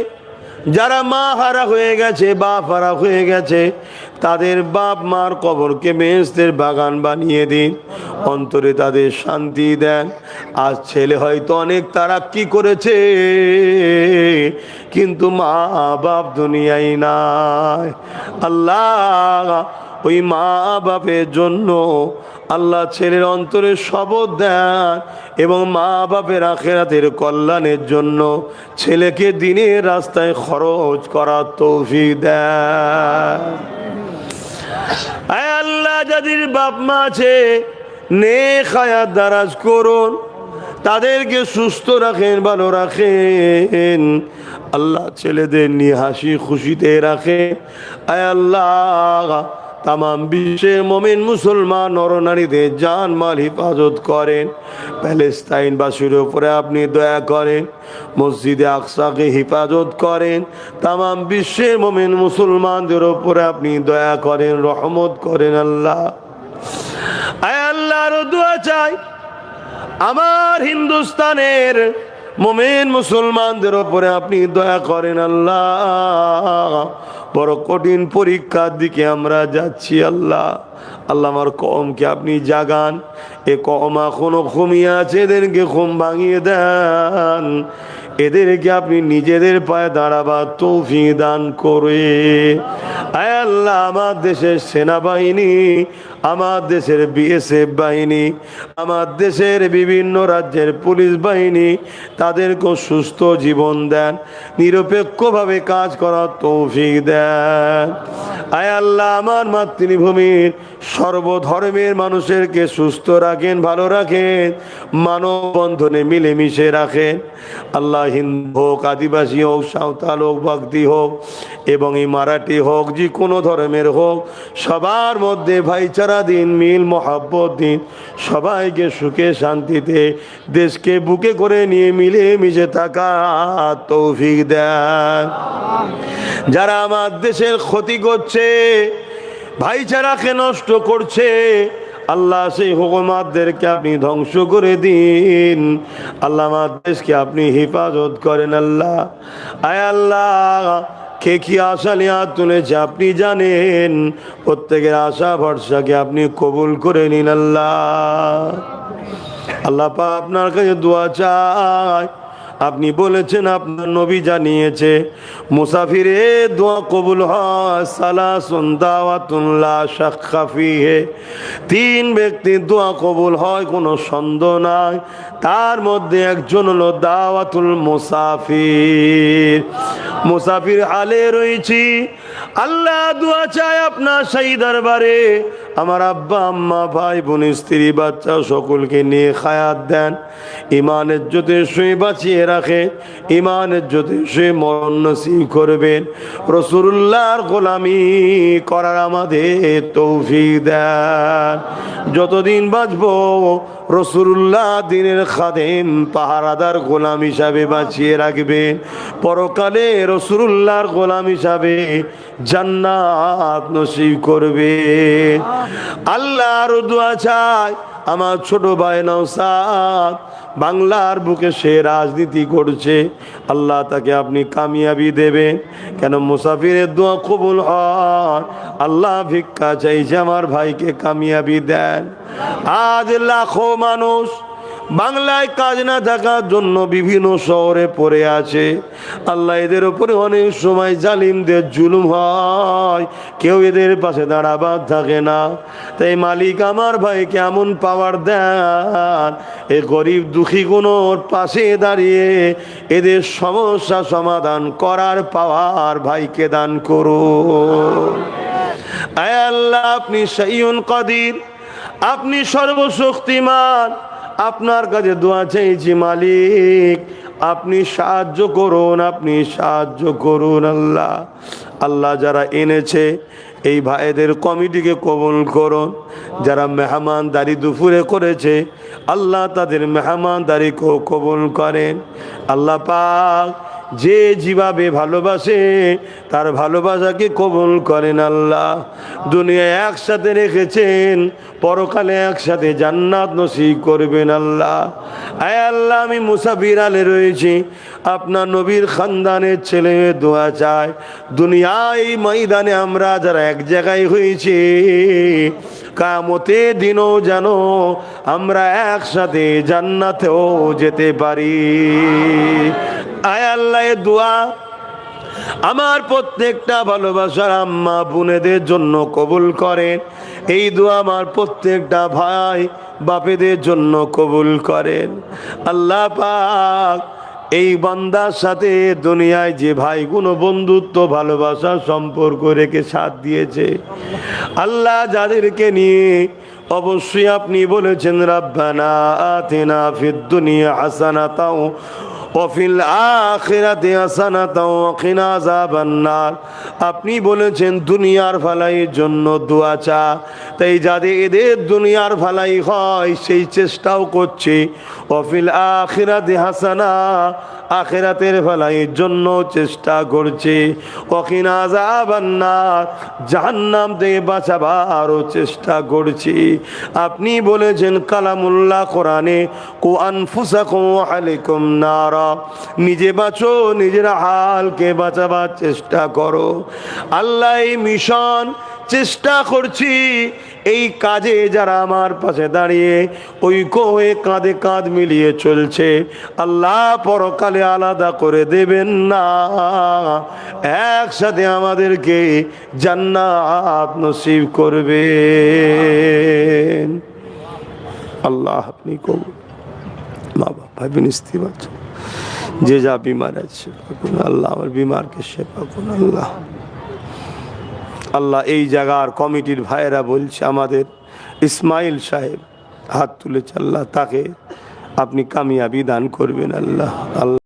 যারা মা হারা হয়ে গেছে, বাপ হারা হয়ে গেছে, তাদের বাপ মার কবরকে বেহেশতের বাগান বানিয়ে দিন, অন্তরে তাদের শান্তি দেন। আজ ছেলে হয়তো অনেক তারাক্কি করেছে কিন্তু মা বাপ দুনিয়ায় নাই আল্লাহ। ওই মা বাপের জন্য আল্লাহ ছেলের অন্তরে শপথ দেন এবং মা বাপের আখিরাতের কল্যাণের জন্য ছেলেকে দিনের রাস্তায় খরচ করার তৌফিক দেন। আয় আল্লাহ যাদের বাপ মা আছে নেক হায়াত দারাজ করুন, তাদেরকে সুস্থ রাখেন, ভালো রাখেন আল্লাহ। ছেলেদের নিয়ে হাসি খুশিতে রাখেন। আয় আল্লাহ তামাম বিশ্বের মুমিন মুসলমান নরনারীদের জান মাল হিফাজত করেন। প্যালেস্তাইনবাসীর উপরে আপনি দয়া করেন, মসজিদে আকসাকে হিফাজত করেন। তামাম বিশ্বের মুমিন মুসলমানদের উপরে আপনি দয়া করেন, রহমত করেন আল্লাহ। আয় আল্লাহর দোয়া চাই আমার হিন্দুস্তানের মুমিন মুসলমানদের উপরে আপনি দয়া করেন আল্লাহ। বড় কঠিন পরীক্ষার দিকে আমরা যাচ্ছি আল্লাহ। আল্লাহ আমার কওমকে আপনি জাগান, এ কওম এখনো ঘুমিয়ে আছে, এদেরকে ঘুম ভাঙিয়ে দেন, এদেরকে আপনি নিজেদের পায়ে দাঁড়াবার তৌফিক দান করে। আয় আল্লাহ আমার দেশের সেনাবাহিনী, আমার দেশের BSF বাহিনী, আমার দেশের বিভিন্ন রাজ্যের পুলিশ বাহিনী, তাদেরকে সুস্থ জীবন দেন, নিরপেক্ষভাবে কাজ করার তৌফিক দেন। আয় আল্লাহ আমার মাতৃভূমির সর্বধর্মের মানুষেরকে সুস্থ রাখেন, ভালো রাখেন, মানববন্ধনে মিলেমিশে রাখেন আল্লাহ। হিন্দু হোক, আদিবাসী হোক, সাঁওতাল হোক, ভক্তি হোক এবং এই মারাঠি হোক, যে কোনো ধর্মের হোক, সবার মধ্যে ভাইচারা দিন, মিল মহাব্বত দিন, সবাইকে সুখে শান্তিতে দেশকে বুকে করে নিয়ে মিলে মিশে থাকা তৌফিক দেন। যারা আমার দেশের ক্ষতি করছে, ভাইচারাকে নষ্ট করছে, আল্লাহ সেই হুকুমাতদেরকে আপনি ধ্বংস করে দিন আল্লাহ। আমার দেশকে আপনি হেফাজত করেন আল্লাহ। আয় আল্লাহ কে কি আশা নিয়ে হাত তুলেছে আপনি জানেন, প্রত্যেকের আশা ভরসাকে আপনি কবুল করে নিন আল্লাহ। আল্লাহ পাক আপনার কাছে দোয়া চাই, আপনি বলেছেন, আপনার নবী জানিয়েছে, মুসাফিরে দোয়া কবুল হয় সালাসুন দাওয়াতুন লা শাক্কা ফিহে। 3 ব্যক্তির দোয়া কবুল হয়, কোনো সন্দেহ নাই। তার মধ্যে একজন হলো দাওয়াতুল মুসাফির। মুসাফির হালে রয়েছি, আল্লাহ দোয়া চাই আপনার সেই দরবারে, আমার আব্বা আম্মা ভাই বোন স্ত্রী বাচ্চা সকলকে নিয়ে হায়াত দেন, ইমানের জ্যোতি শুয়ে বাঁচিয়ে রাখে, ইমানের জ্যোতি শুয়ে মরণ নসিব করবেন, রাসূলুল্লাহর গোলামি করার আমাদের তৌফিক দেন। যতদিন বাঁচবো রাসূলুল্লাহ দিনের খাদেম পাহারাদার গোলাম হিসাবে বাঁচিয়ে রাখবেন, পরকালে রাসূলুল্লাহর গোলাম হিসাবে জান্নাত নসিব করবে। আল্লাহর দোয়া চাই আমার ছোট ভাই নওশাদ বাংলার বুকে সে রাজনীতি করছে, আল্লাহ তাকে আপনি কামিয়াবি দেবেন। কেন মুসাফিরের দোয়া কবুল হয়, আল্লাহ ভিক্ষা চাইছে আমার ভাইকে কামিয়াবি দেন। আজ লাখো মানুষ বাংলায় কাজ না থাকার জন্য বিভিন্ন শহরে পড়ে আছে। আল্লাহ এদের উপরে অনেক সময় জালিমদের জুলুম হয়, কেউ এদের পাশে দাঁড়াবার থাকে না। তাই মালিক আমার ভাই কেমন পাওয়ার দেন, এ গরিব দুঃখীগুলোর পাশে দাঁড়িয়ে এদের সমস্যা সমাধান করার পাওয়ার ভাইকে দান করুন। আয় আল্লাহ, আপনি শাইউন কাদির, আপনি সর্বশক্তিমান, আপনার কাছে দোয়া চাইছি মালিক, আপনি সাহায্য করুন, আপনি সাহায্য করুন। আল্লাহ আল্লাহ যারা এনেছে এই ভাইদের কমিটিকে কবুল করুন। যারা মেহমানদারি দুপুরে করেছে আল্লাহ তাদের মেহমানদারিকেও কবুল করেন। আল্লাহ পাক যে যেভাবে ভালোবাসে তার ভালোবাসাকে কবুল করেন। আল্লাহ দুনিয়ায় একসাথে রেখেছেন, পরকালে একসাথে জান্নাত নসিব করবেন। আল্লাহ আয় আল্লাহ, আমি মুসাফির আলে রয়েছি, আপনার নবীর খানদানের ছেলে দোয়া চাই। দুনিয়ায় ময়দানে আমরা যারা এক জায়গায় হয়েছি, কিয়ামতের দিনও যেন আমরা একসাথে জান্নাতেও যেতে পারি। আয় আল্লাহ, এ দোয়া আমার প্রত্যেকটা ভালোবাসার আম্মা বোনেদের জন্য কবুল করেন। এই দোয়া আমার প্রত্যেকটা ভাই বাপেদের জন্য কবুল করেন। আল্লাহ পাক এই বান্দার সাথে দুনিয়ায় যে ভাইগুলো বন্ধুত্ব ভালোবাসার সম্পর্ক রেখে সাথ দিয়েছে, আল্লাহ যাদেরকে নিয়ে অবশ্যই আপনি বলেছেন রাব্বানা আতিনা ফিদ দুনিয়া হাসানাতাও ওয়াফিল আখিরাতি হাসানাতাও ওয়া কিনা আযাবান নার। আপনি বলেছেন দুনিয়ার ভালাইয়ের জন্য দোয়া চা, তাই যাদের এদের দুনিয়ার ভালাই হয় সেই চেষ্টাও করছে। ওয়াফিল আখিরাতি হাসানা, আখিরাতের ভালাইয়ের জন্য চেষ্টা করছে। ওয়া কিনা আযাবান নার, জাহান্নাম থেকে বাঁচাবারও চেষ্টা করছি। আপনি বলেছেন কালামুল্লাহ কোরআনে, কু আনফুসাকুম ওয়া আলাইকুম নারা, নিজে বাঁচো, নিজের হালকে বাঁচাবার চেষ্টা করো। আল্লাহ এই মিশন চেষ্টা করছি, এই কাজে যারা আমার পাশে দাঁড়িয়ে ঐক্য হয়ে কাঁধে কাঁধ মিলিয়ে চলছে, আল্লাহ পরকালে আলাদা করে দেবেন না, একসাথে আমাদেরকে জান্নাত নসিব করবেন। আল্লাহ আপনি কবুল। মা বাবা ভাই বোন স্ত্রী বাচ্চা যে যা বিমার আছে আল্লাহ আমার বিমারকে শেফা করুন। আল্লাহ আল্লাহ এই জায়গার কমিটির ভাইয়েরা বলছে, আমাদের ইসমাইল সাহেব হাত তুলেছে, আল্লাহ তাকে আপনি কামিয়াবি দান করবেন। আল্লাহ আল্লাহ